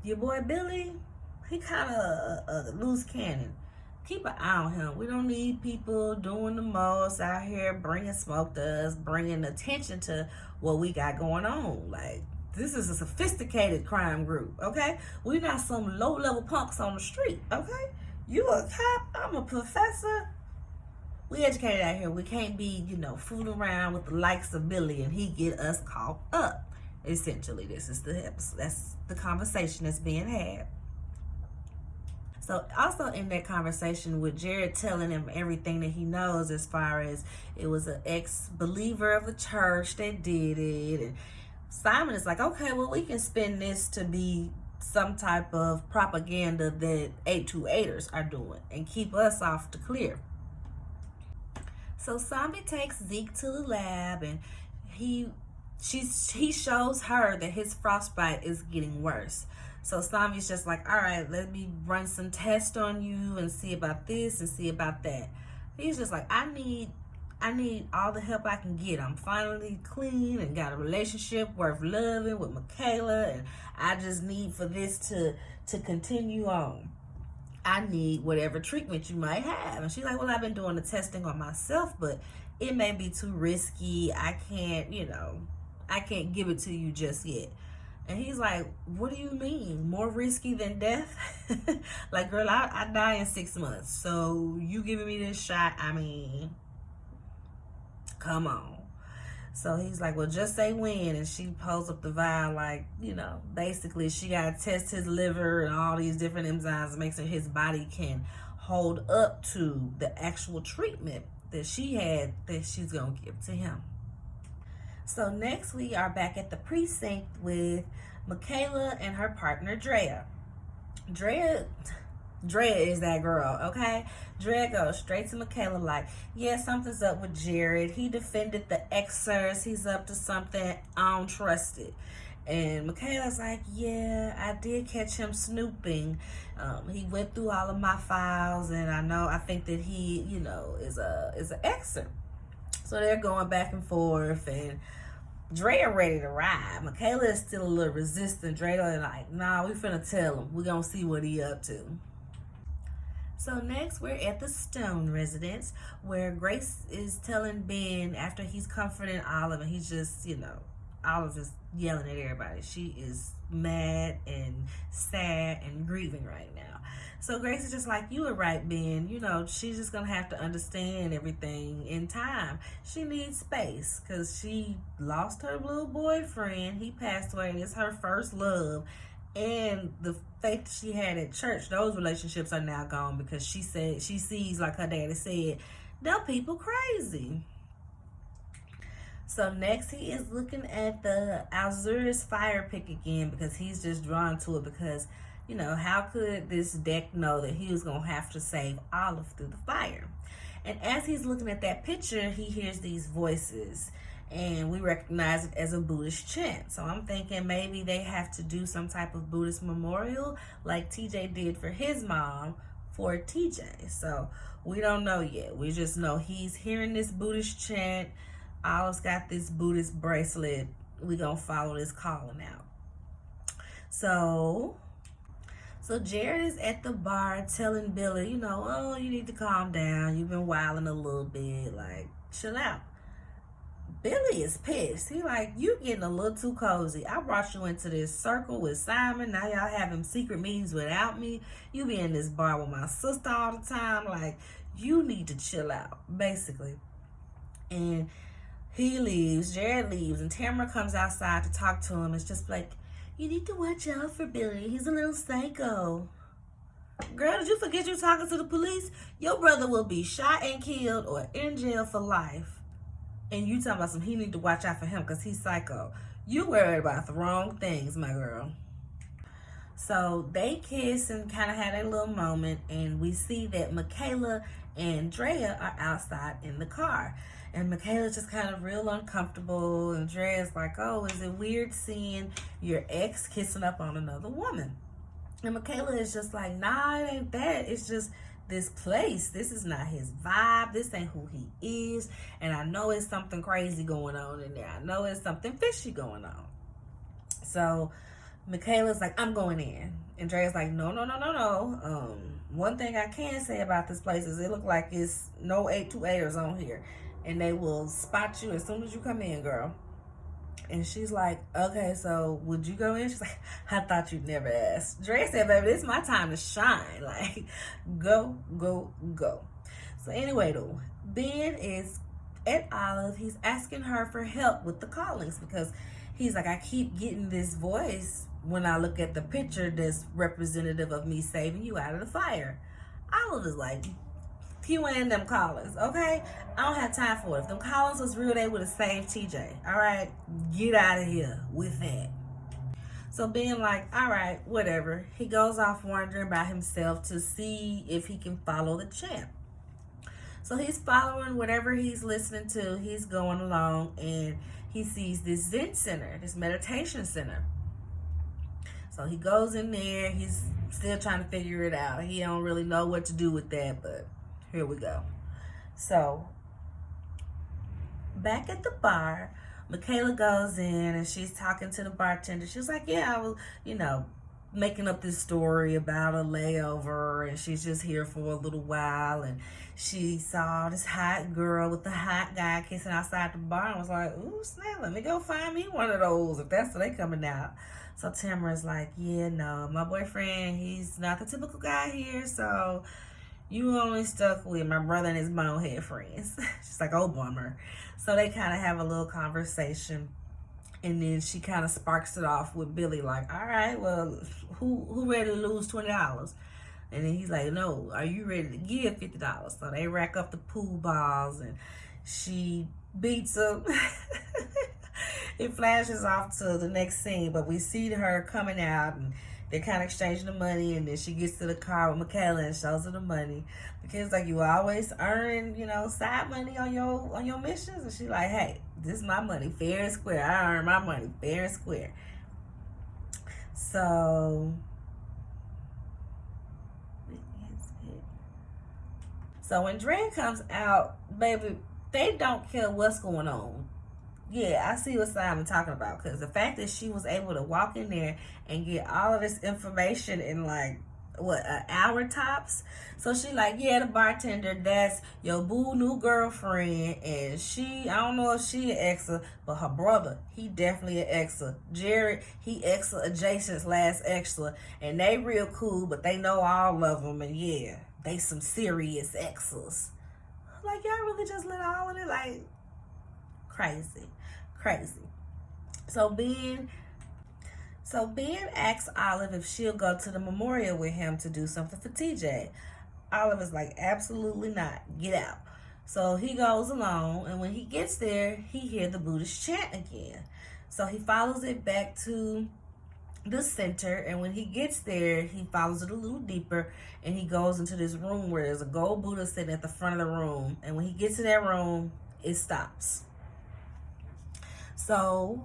your boy Billy, he kind of a loose cannon. Keep an eye on him. We don't need people doing the most out here, bringing smoke to us, bringing attention to what we got going on. Like, this is a sophisticated crime group, okay? We're not some low-level punks on the street, okay? You a cop, I'm a professor. We educated out here. We can't be, fooling around with the likes of Billy and he get us caught up. Essentially, that's the conversation that's being had. So also in that conversation with Jared telling him everything that he knows as far as it was an ex-believer of the church that did it. And Simon is like, okay, well, we can spin this to be some type of propaganda that 828ers are doing and keep us off the clear. So Zombie takes Zeke to the lab, and he he shows her that his frostbite is getting worse. So Zombie's just like, all right, let me run some tests on you and see about this and see about that. He's just like, I need all the help I can get. I'm finally clean and got a relationship worth loving with Michaela, and I just need for this to continue on. I need whatever treatment you might have. And she's like, well, I've been doing the testing on myself, but it may be too risky. I can't give it to you just yet. And he's like, what do you mean? More risky than death? Like, girl, I die in 6 months. So you giving me this shot? I mean, come on. So he's like, well, just say when. And she pulls up the vial, like, basically she got to test his liver and all these different enzymes to make sure his body can hold up to the actual treatment that she had that she's going to give to him. So next we are back at the precinct with Michaela and her partner, Drea. Drea is that girl, okay? Drea goes straight to Michaela like, yeah, something's up with Jared. He defended the Xers. He's up to something. I don't trust it. And Michaela's like, yeah, I did catch him snooping. He went through all of my files, and I think that he, is an Xer. So they're going back and forth, and Drea ready to ride. Michaela is still a little resistant. Drea is like, nah, we finna tell him. We gonna see what he up to. So next we're at the Stone residence, where Grace is telling Ben, after he's comforting Olive, and he's just, Olive is yelling at everybody. She is mad and sad and grieving right now. So Grace is just like, you were right, Ben. She's just going to have to understand everything in time. She needs space because she lost her little boyfriend. He passed away. It's her first love. And the faith she had at church, those relationships are now gone because she sees, like her daddy said, them people crazy. So next he is looking at the Alzurus fire pick again because he's just drawn to it because, how could this deck know that he was going to have to save Olive through the fire? And as he's looking at that picture, he hears these voices, and we recognize it as a Buddhist chant. So I'm thinking maybe they have to do some type of Buddhist memorial like TJ did for his mom for TJ. So we don't know yet. We just know he's hearing this Buddhist chant. Olive's got this Buddhist bracelet. We gonna follow this calling out. So Jared is at the bar telling Billy, oh, you need to calm down. You've been wilding a little bit. Like, chill out. Billy is pissed. He like, you getting a little too cozy. I brought you into this circle with Simon. Now y'all having secret meetings without me. You be in this bar with my sister all the time. Like, you need to chill out, basically. And he leaves. Jared leaves. And Tamara comes outside to talk to him. It's just like, you need to watch out for Billy. He's a little psycho. Girl, did you forget you talking to the police? Your brother will be shot and killed or in jail for life. And you talking about he need to watch out for him because he's psycho. You worried about the wrong things, my girl. So they kiss and kind of had a little moment. And we see that Michaela and Drea are outside in the car. And Michaela's just kind of real uncomfortable. And Drea's like, oh, is it weird seeing your ex kissing up on another woman? And Michaela is just like, nah, it ain't that. It's just this place. This is not his vibe. This ain't who he is. And I know it's something crazy going on in there. I know it's something fishy going on. So Michaela's like, I'm going in. And Drea's like, no. One thing I can say about this place is it look like it's no 828ers on here. And they will spot you as soon as you come in, girl. And she's like, okay, so would you go in? She's like, I thought you'd never ask. Drea said, baby, this is my time to shine. Like, go. So anyway, though, Ben is at Olive. He's asking her for help with the callings because he's like, I keep getting this voice when I look at the picture that's representative of me saving you out of the fire. Olive is like, you ain't them callings, okay? I don't have time for it. If them callings was real, they would have saved TJ. All right, get out of here with that. So being like, all right, whatever. He goes off wandering by himself to see if he can follow the champ. So he's following whatever he's listening to. He's going along, and he sees this Zen center, this meditation center. So he goes in there. He's still trying to figure it out. He don't really know what to do with that, but here we go. So back at the bar, Michaela goes in and she's talking to the bartender. She's like, yeah, I was, making up this story about a layover, and she's just here for a little while, and she saw this hot girl with the hot guy kissing outside the bar and was like, ooh, snap, let me go find me one of those if that's what they coming out. So Tamara's like, yeah, no, my boyfriend, he's not the typical guy here, so you only stuck with my brother and his bonehead friends. She's like, oh, bummer. So they kind of have a little conversation, and then she kind of sparks it off with Billy, like, all right, well, who ready to lose $20? And then he's like, no, are you ready to give $50? So they rack up the pool balls, and she beats him. It flashes off to the next scene, but we see her coming out, and they're kind of exchanging the money, and then she gets to the car with Michaela and shows her the money. The kid's like, you always earn, side money on your missions? And she's like, hey, this is my money, fair and square. I earn my money, fair and square. So when Dre comes out, baby, they don't care what's going on. Yeah, I see what Simon talking about, because the fact that she was able to walk in there and get all of this information in like an hour tops. So she like, yeah, the bartender, that's your boo new girlfriend, and I don't know if she an extra, but her brother, he definitely an extra. Jared, he extra adjacent's last extra, and they real cool, but they know all of them, and yeah, they some serious extras. Like, y'all really just let all of it, like, crazy. So Ben asks Olive if she'll go to the memorial with him to do something for TJ. Olive is like, absolutely not. Get out. So he goes along, and when he gets there, he hears the Buddhist chant again. So he follows it back to the center, and when he gets there, he follows it a little deeper, and he goes into this room where there's a gold Buddha sitting at the front of the room. And when he gets to that room, it stops. So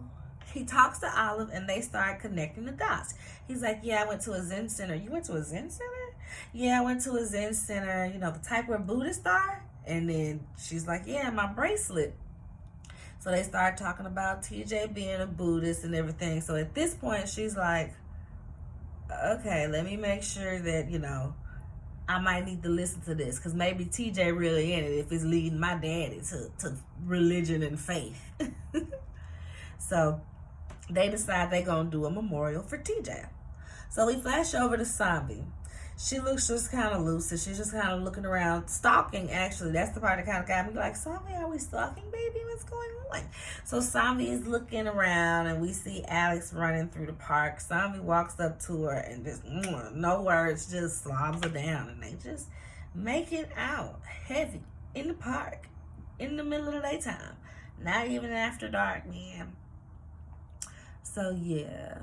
he talks to Olive, and they start connecting the dots. He's like, yeah, I went to a Zen center. You went to a Zen center? Yeah, I went to a Zen center, the type where Buddhists are. And then she's like, yeah, my bracelet. So they start talking about TJ being a Buddhist and everything. So at this point, she's like, okay, let me make sure that, I might need to listen to this, because maybe TJ really in it if it's leading my daddy to religion and faith. So they decide they're going to do a memorial for TJ. So we flash over to Sambi. She looks just kind of lucid. She's just kind of looking around, stalking, actually. That's the part that kind of got me like, Sambi, are we stalking, baby? What's going on? So Sambi is looking around, and we see Alex running through the park. Sambi walks up to her and just, no words, just slobs her down. And they just make it out heavy in the park in the middle of the daytime. Not even after dark, man. So, yeah.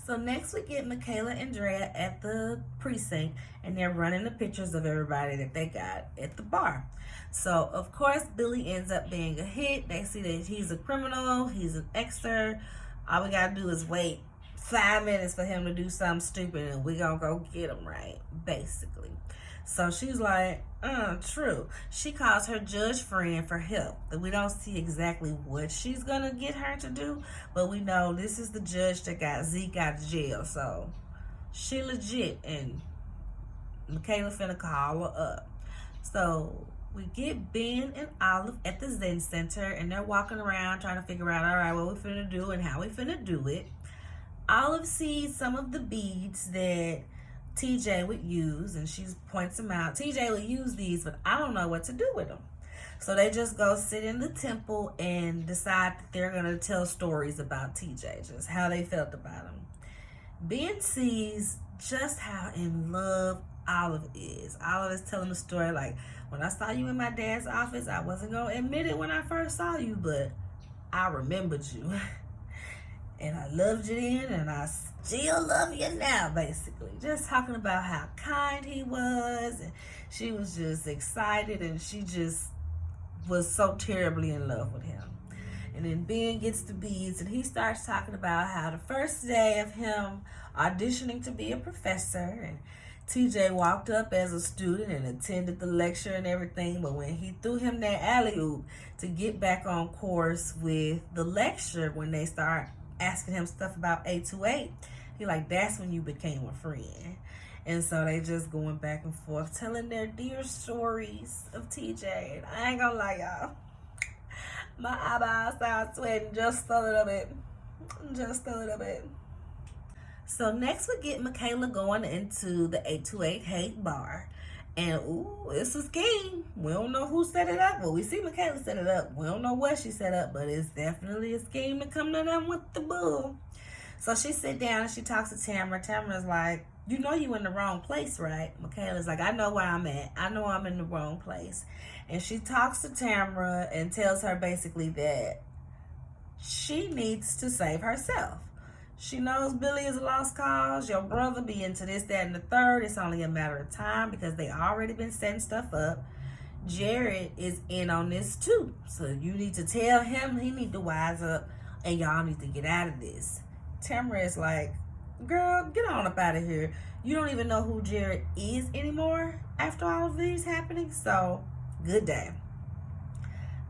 So next we get Michaela and Drea at the precinct, and they're running the pictures of everybody that they got at the bar. So, of course, Billy ends up being a hit. They see that he's a criminal, he's an extra. All we gotta do is wait 5 minutes for him to do something stupid, and we gonna go get him, right? Basically. So she's like, true. She calls her judge friend for help. We don't see exactly what she's going to get her to do, but we know this is the judge that got Zeke out of jail. So she legit, and Michaela finna call her up. So we get Ben and Olive at the Zen Center, and they're walking around trying to figure out, all right, what we finna do and how we finna do it. Olive sees some of the beads that TJ would use, and she points them out. TJ would use these, but I don't know what to do with them. So they just go sit in the temple and decide that they're going to tell stories about TJ, just how they felt about him. Ben sees just how in love Olive is. Olive is telling the story like, when I saw you in my dad's office, I wasn't going to admit it when I first saw you, but I remembered you. And I loved you then, and I still love you now, basically. Just talking about how kind he was, and She was just excited, and she just was so terribly in love with him. And then Ben gets the beads, and he starts talking about how the first day of him auditioning to be a professor, and TJ walked up as a student and attended the lecture and everything, but when he threw him that alley-oop to get back on course with the lecture, when they start asking him stuff about 828, he like, that's when you became a friend. And so they just going back and forth, telling their dear stories of TJ. And I ain't gonna lie, y'all, my eyeballs start sweating just a little bit. Just a little bit. So next we get Michaela going into the 828 Hate Bar. And ooh, it's a scheme. We don't know who set it up. Well, we see Michaela set it up. We don't know what she set up, but it's definitely a scheme to come to them with the bull. So she sit down and she talks to Tamara. Tamara's like, you know you in the wrong place, right? Michaela's like, I know where I'm at. I know I'm in the wrong place. And she talks to Tamara and tells her basically that she needs to save herself. She knows Billy is a lost cause. Your brother be into this, that, and the third. It's only a matter of time because they already been setting stuff up. Jared is in on this too. So you need to tell him he need to wise up, and y'all need to get out of this. Tamara is like, girl, get on up out of here. You don't even know who Jared is anymore after all of these happening. So good day.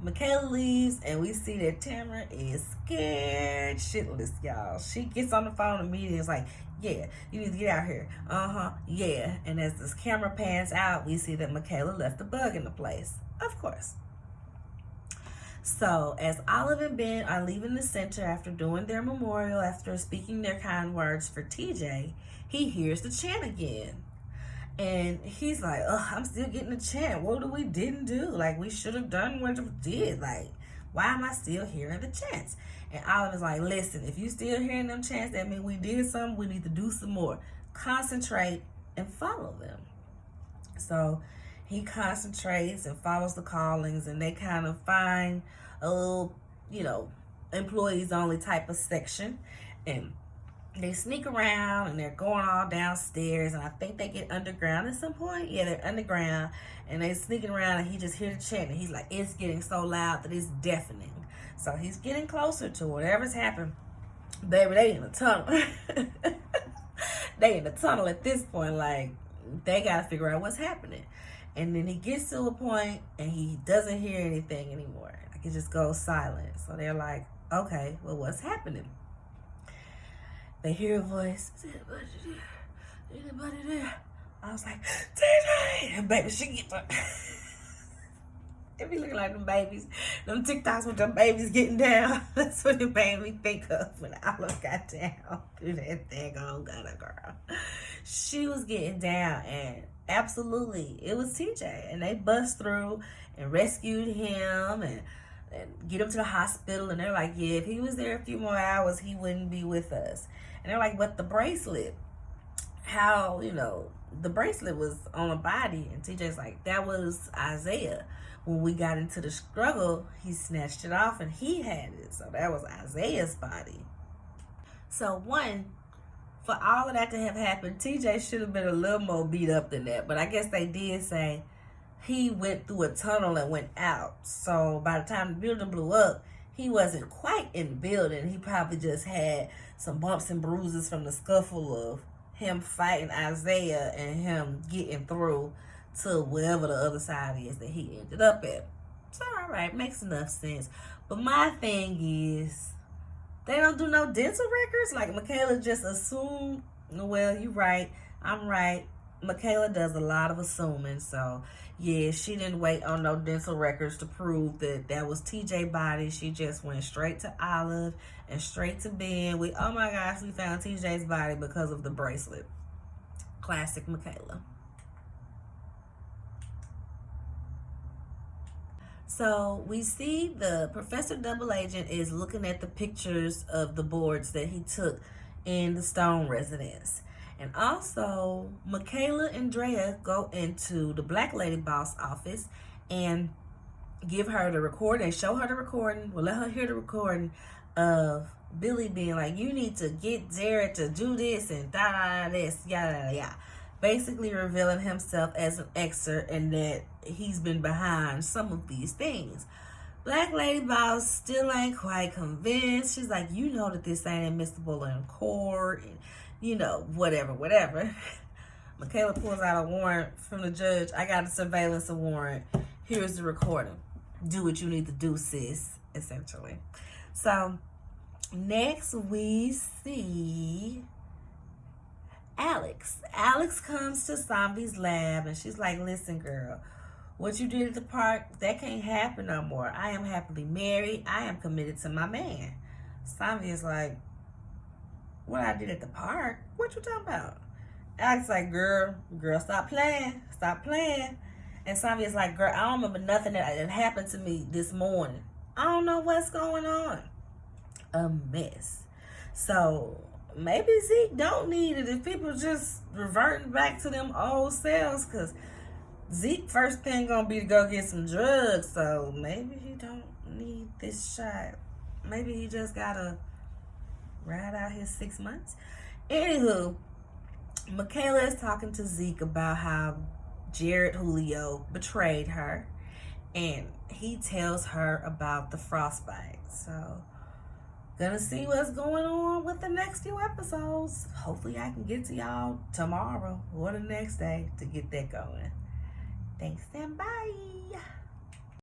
Michaela leaves, and we see that Tamara is scared shitless, y'all. She gets on the phone immediately and is like, yeah, you need to get out here. Yeah. And as this camera pans out, we see that Michaela left a bug in the place. Of course. So as Olive and Ben are leaving the center after doing their memorial, after speaking their kind words for TJ, he hears the chant again. And he's like, I'm still getting the chant. What do we didn't do? Like, we should have done what we did. Like, why am I still hearing the chants? And Olive is like, listen, if you still hearing them chants, that means we did something. We need to do some more. Concentrate and follow them. So he concentrates and follows the callings, and they kind of find a little, employees only type of section. And they sneak around, and they're going all downstairs, and I think they get underground at some point. Yeah, they're underground, and they sneaking around, and he just hears the chant, and he's like, it's getting so loud that it's deafening. So he's getting closer to whatever's happened. Baby, they in the tunnel. They in the tunnel at this point, like, they gotta figure out what's happening. And then he gets to a point, and he doesn't hear anything anymore. Like, it just goes silent. So they're like, okay, well, what's happening? They hear a voice. Is anybody there? Anybody there? I was like, TJ! And baby, she gets up. It be looking like them babies. Them TikToks with them babies getting down. That's what it made me think of when Olive got down through that thing on Gutter Girl. She was getting down, and absolutely, it was TJ. And they bust through and rescued him and get him to the hospital. And they're like, yeah, if he was there a few more hours, he wouldn't be with us. And they're like, but the bracelet, how, the bracelet was on a body. And TJ's like, that was Isaiah. When we got into the struggle, he snatched it off and he had it. So that was Isaiah's body. So for all of that to have happened, TJ should have been a little more beat up than that. But I guess they did say he went through a tunnel and went out. So by the time the building blew up, he wasn't quite in the building. He probably just had some bumps and bruises from the scuffle of him fighting Isaiah and him getting through to wherever the other side is that he ended up at. So, all right, makes enough sense. But my thing is, they don't do no dental records? Like, Michaela just assumed, well, you right, I'm right. Michaela does a lot of assuming, so yeah, she didn't wait on no dental records to prove that was TJ body. She just went straight to Olive and straight to Ben. Oh my gosh, we found TJ's body because of the bracelet. Classic Michaela. So we see the Professor Double Agent is looking at the pictures of the boards that he took in the Stone residence. And also, Michaela and Drea go into the Black Lady Boss office and give her the recording. They show her the recording. We'll let her hear the recording of Billy being like, you need to get Jared to do this and da-da-da this, yada-yada-yada. basically revealing himself as an exer and that he's been behind some of these things. Black Lady Boss still ain't quite convinced. She's like, you know that this ain't admissible in court, and you know, whatever. Michaela pulls out a warrant from the judge. I got a surveillance warrant. Here's the recording. Do what you need to do, sis, essentially. So, next we see Alex. Alex comes to Samvi's lab and she's like, listen, girl, what you did at the park, that can't happen no more. I am happily married. I am committed to my man. Samvi is like, what I did at the park? What you talking about? Alex like, girl, stop playing. And Samvi is like, girl, I don't remember nothing that happened to me this morning. I don't know what's going on. A mess. So maybe Zeke don't need it if people just reverting back to them old selves, because Zeke first thing gonna be to go get some drugs, so maybe he don't need this shot. Maybe he just gotta ride out his 6 months. Anywho, Michaela is talking to Zeke about how Jared Julio betrayed her, and he tells her about the frostbite. So, gonna see what's going on with the next few episodes. Hopefully I can get to y'all tomorrow or the next day to get that going. Thanks and bye.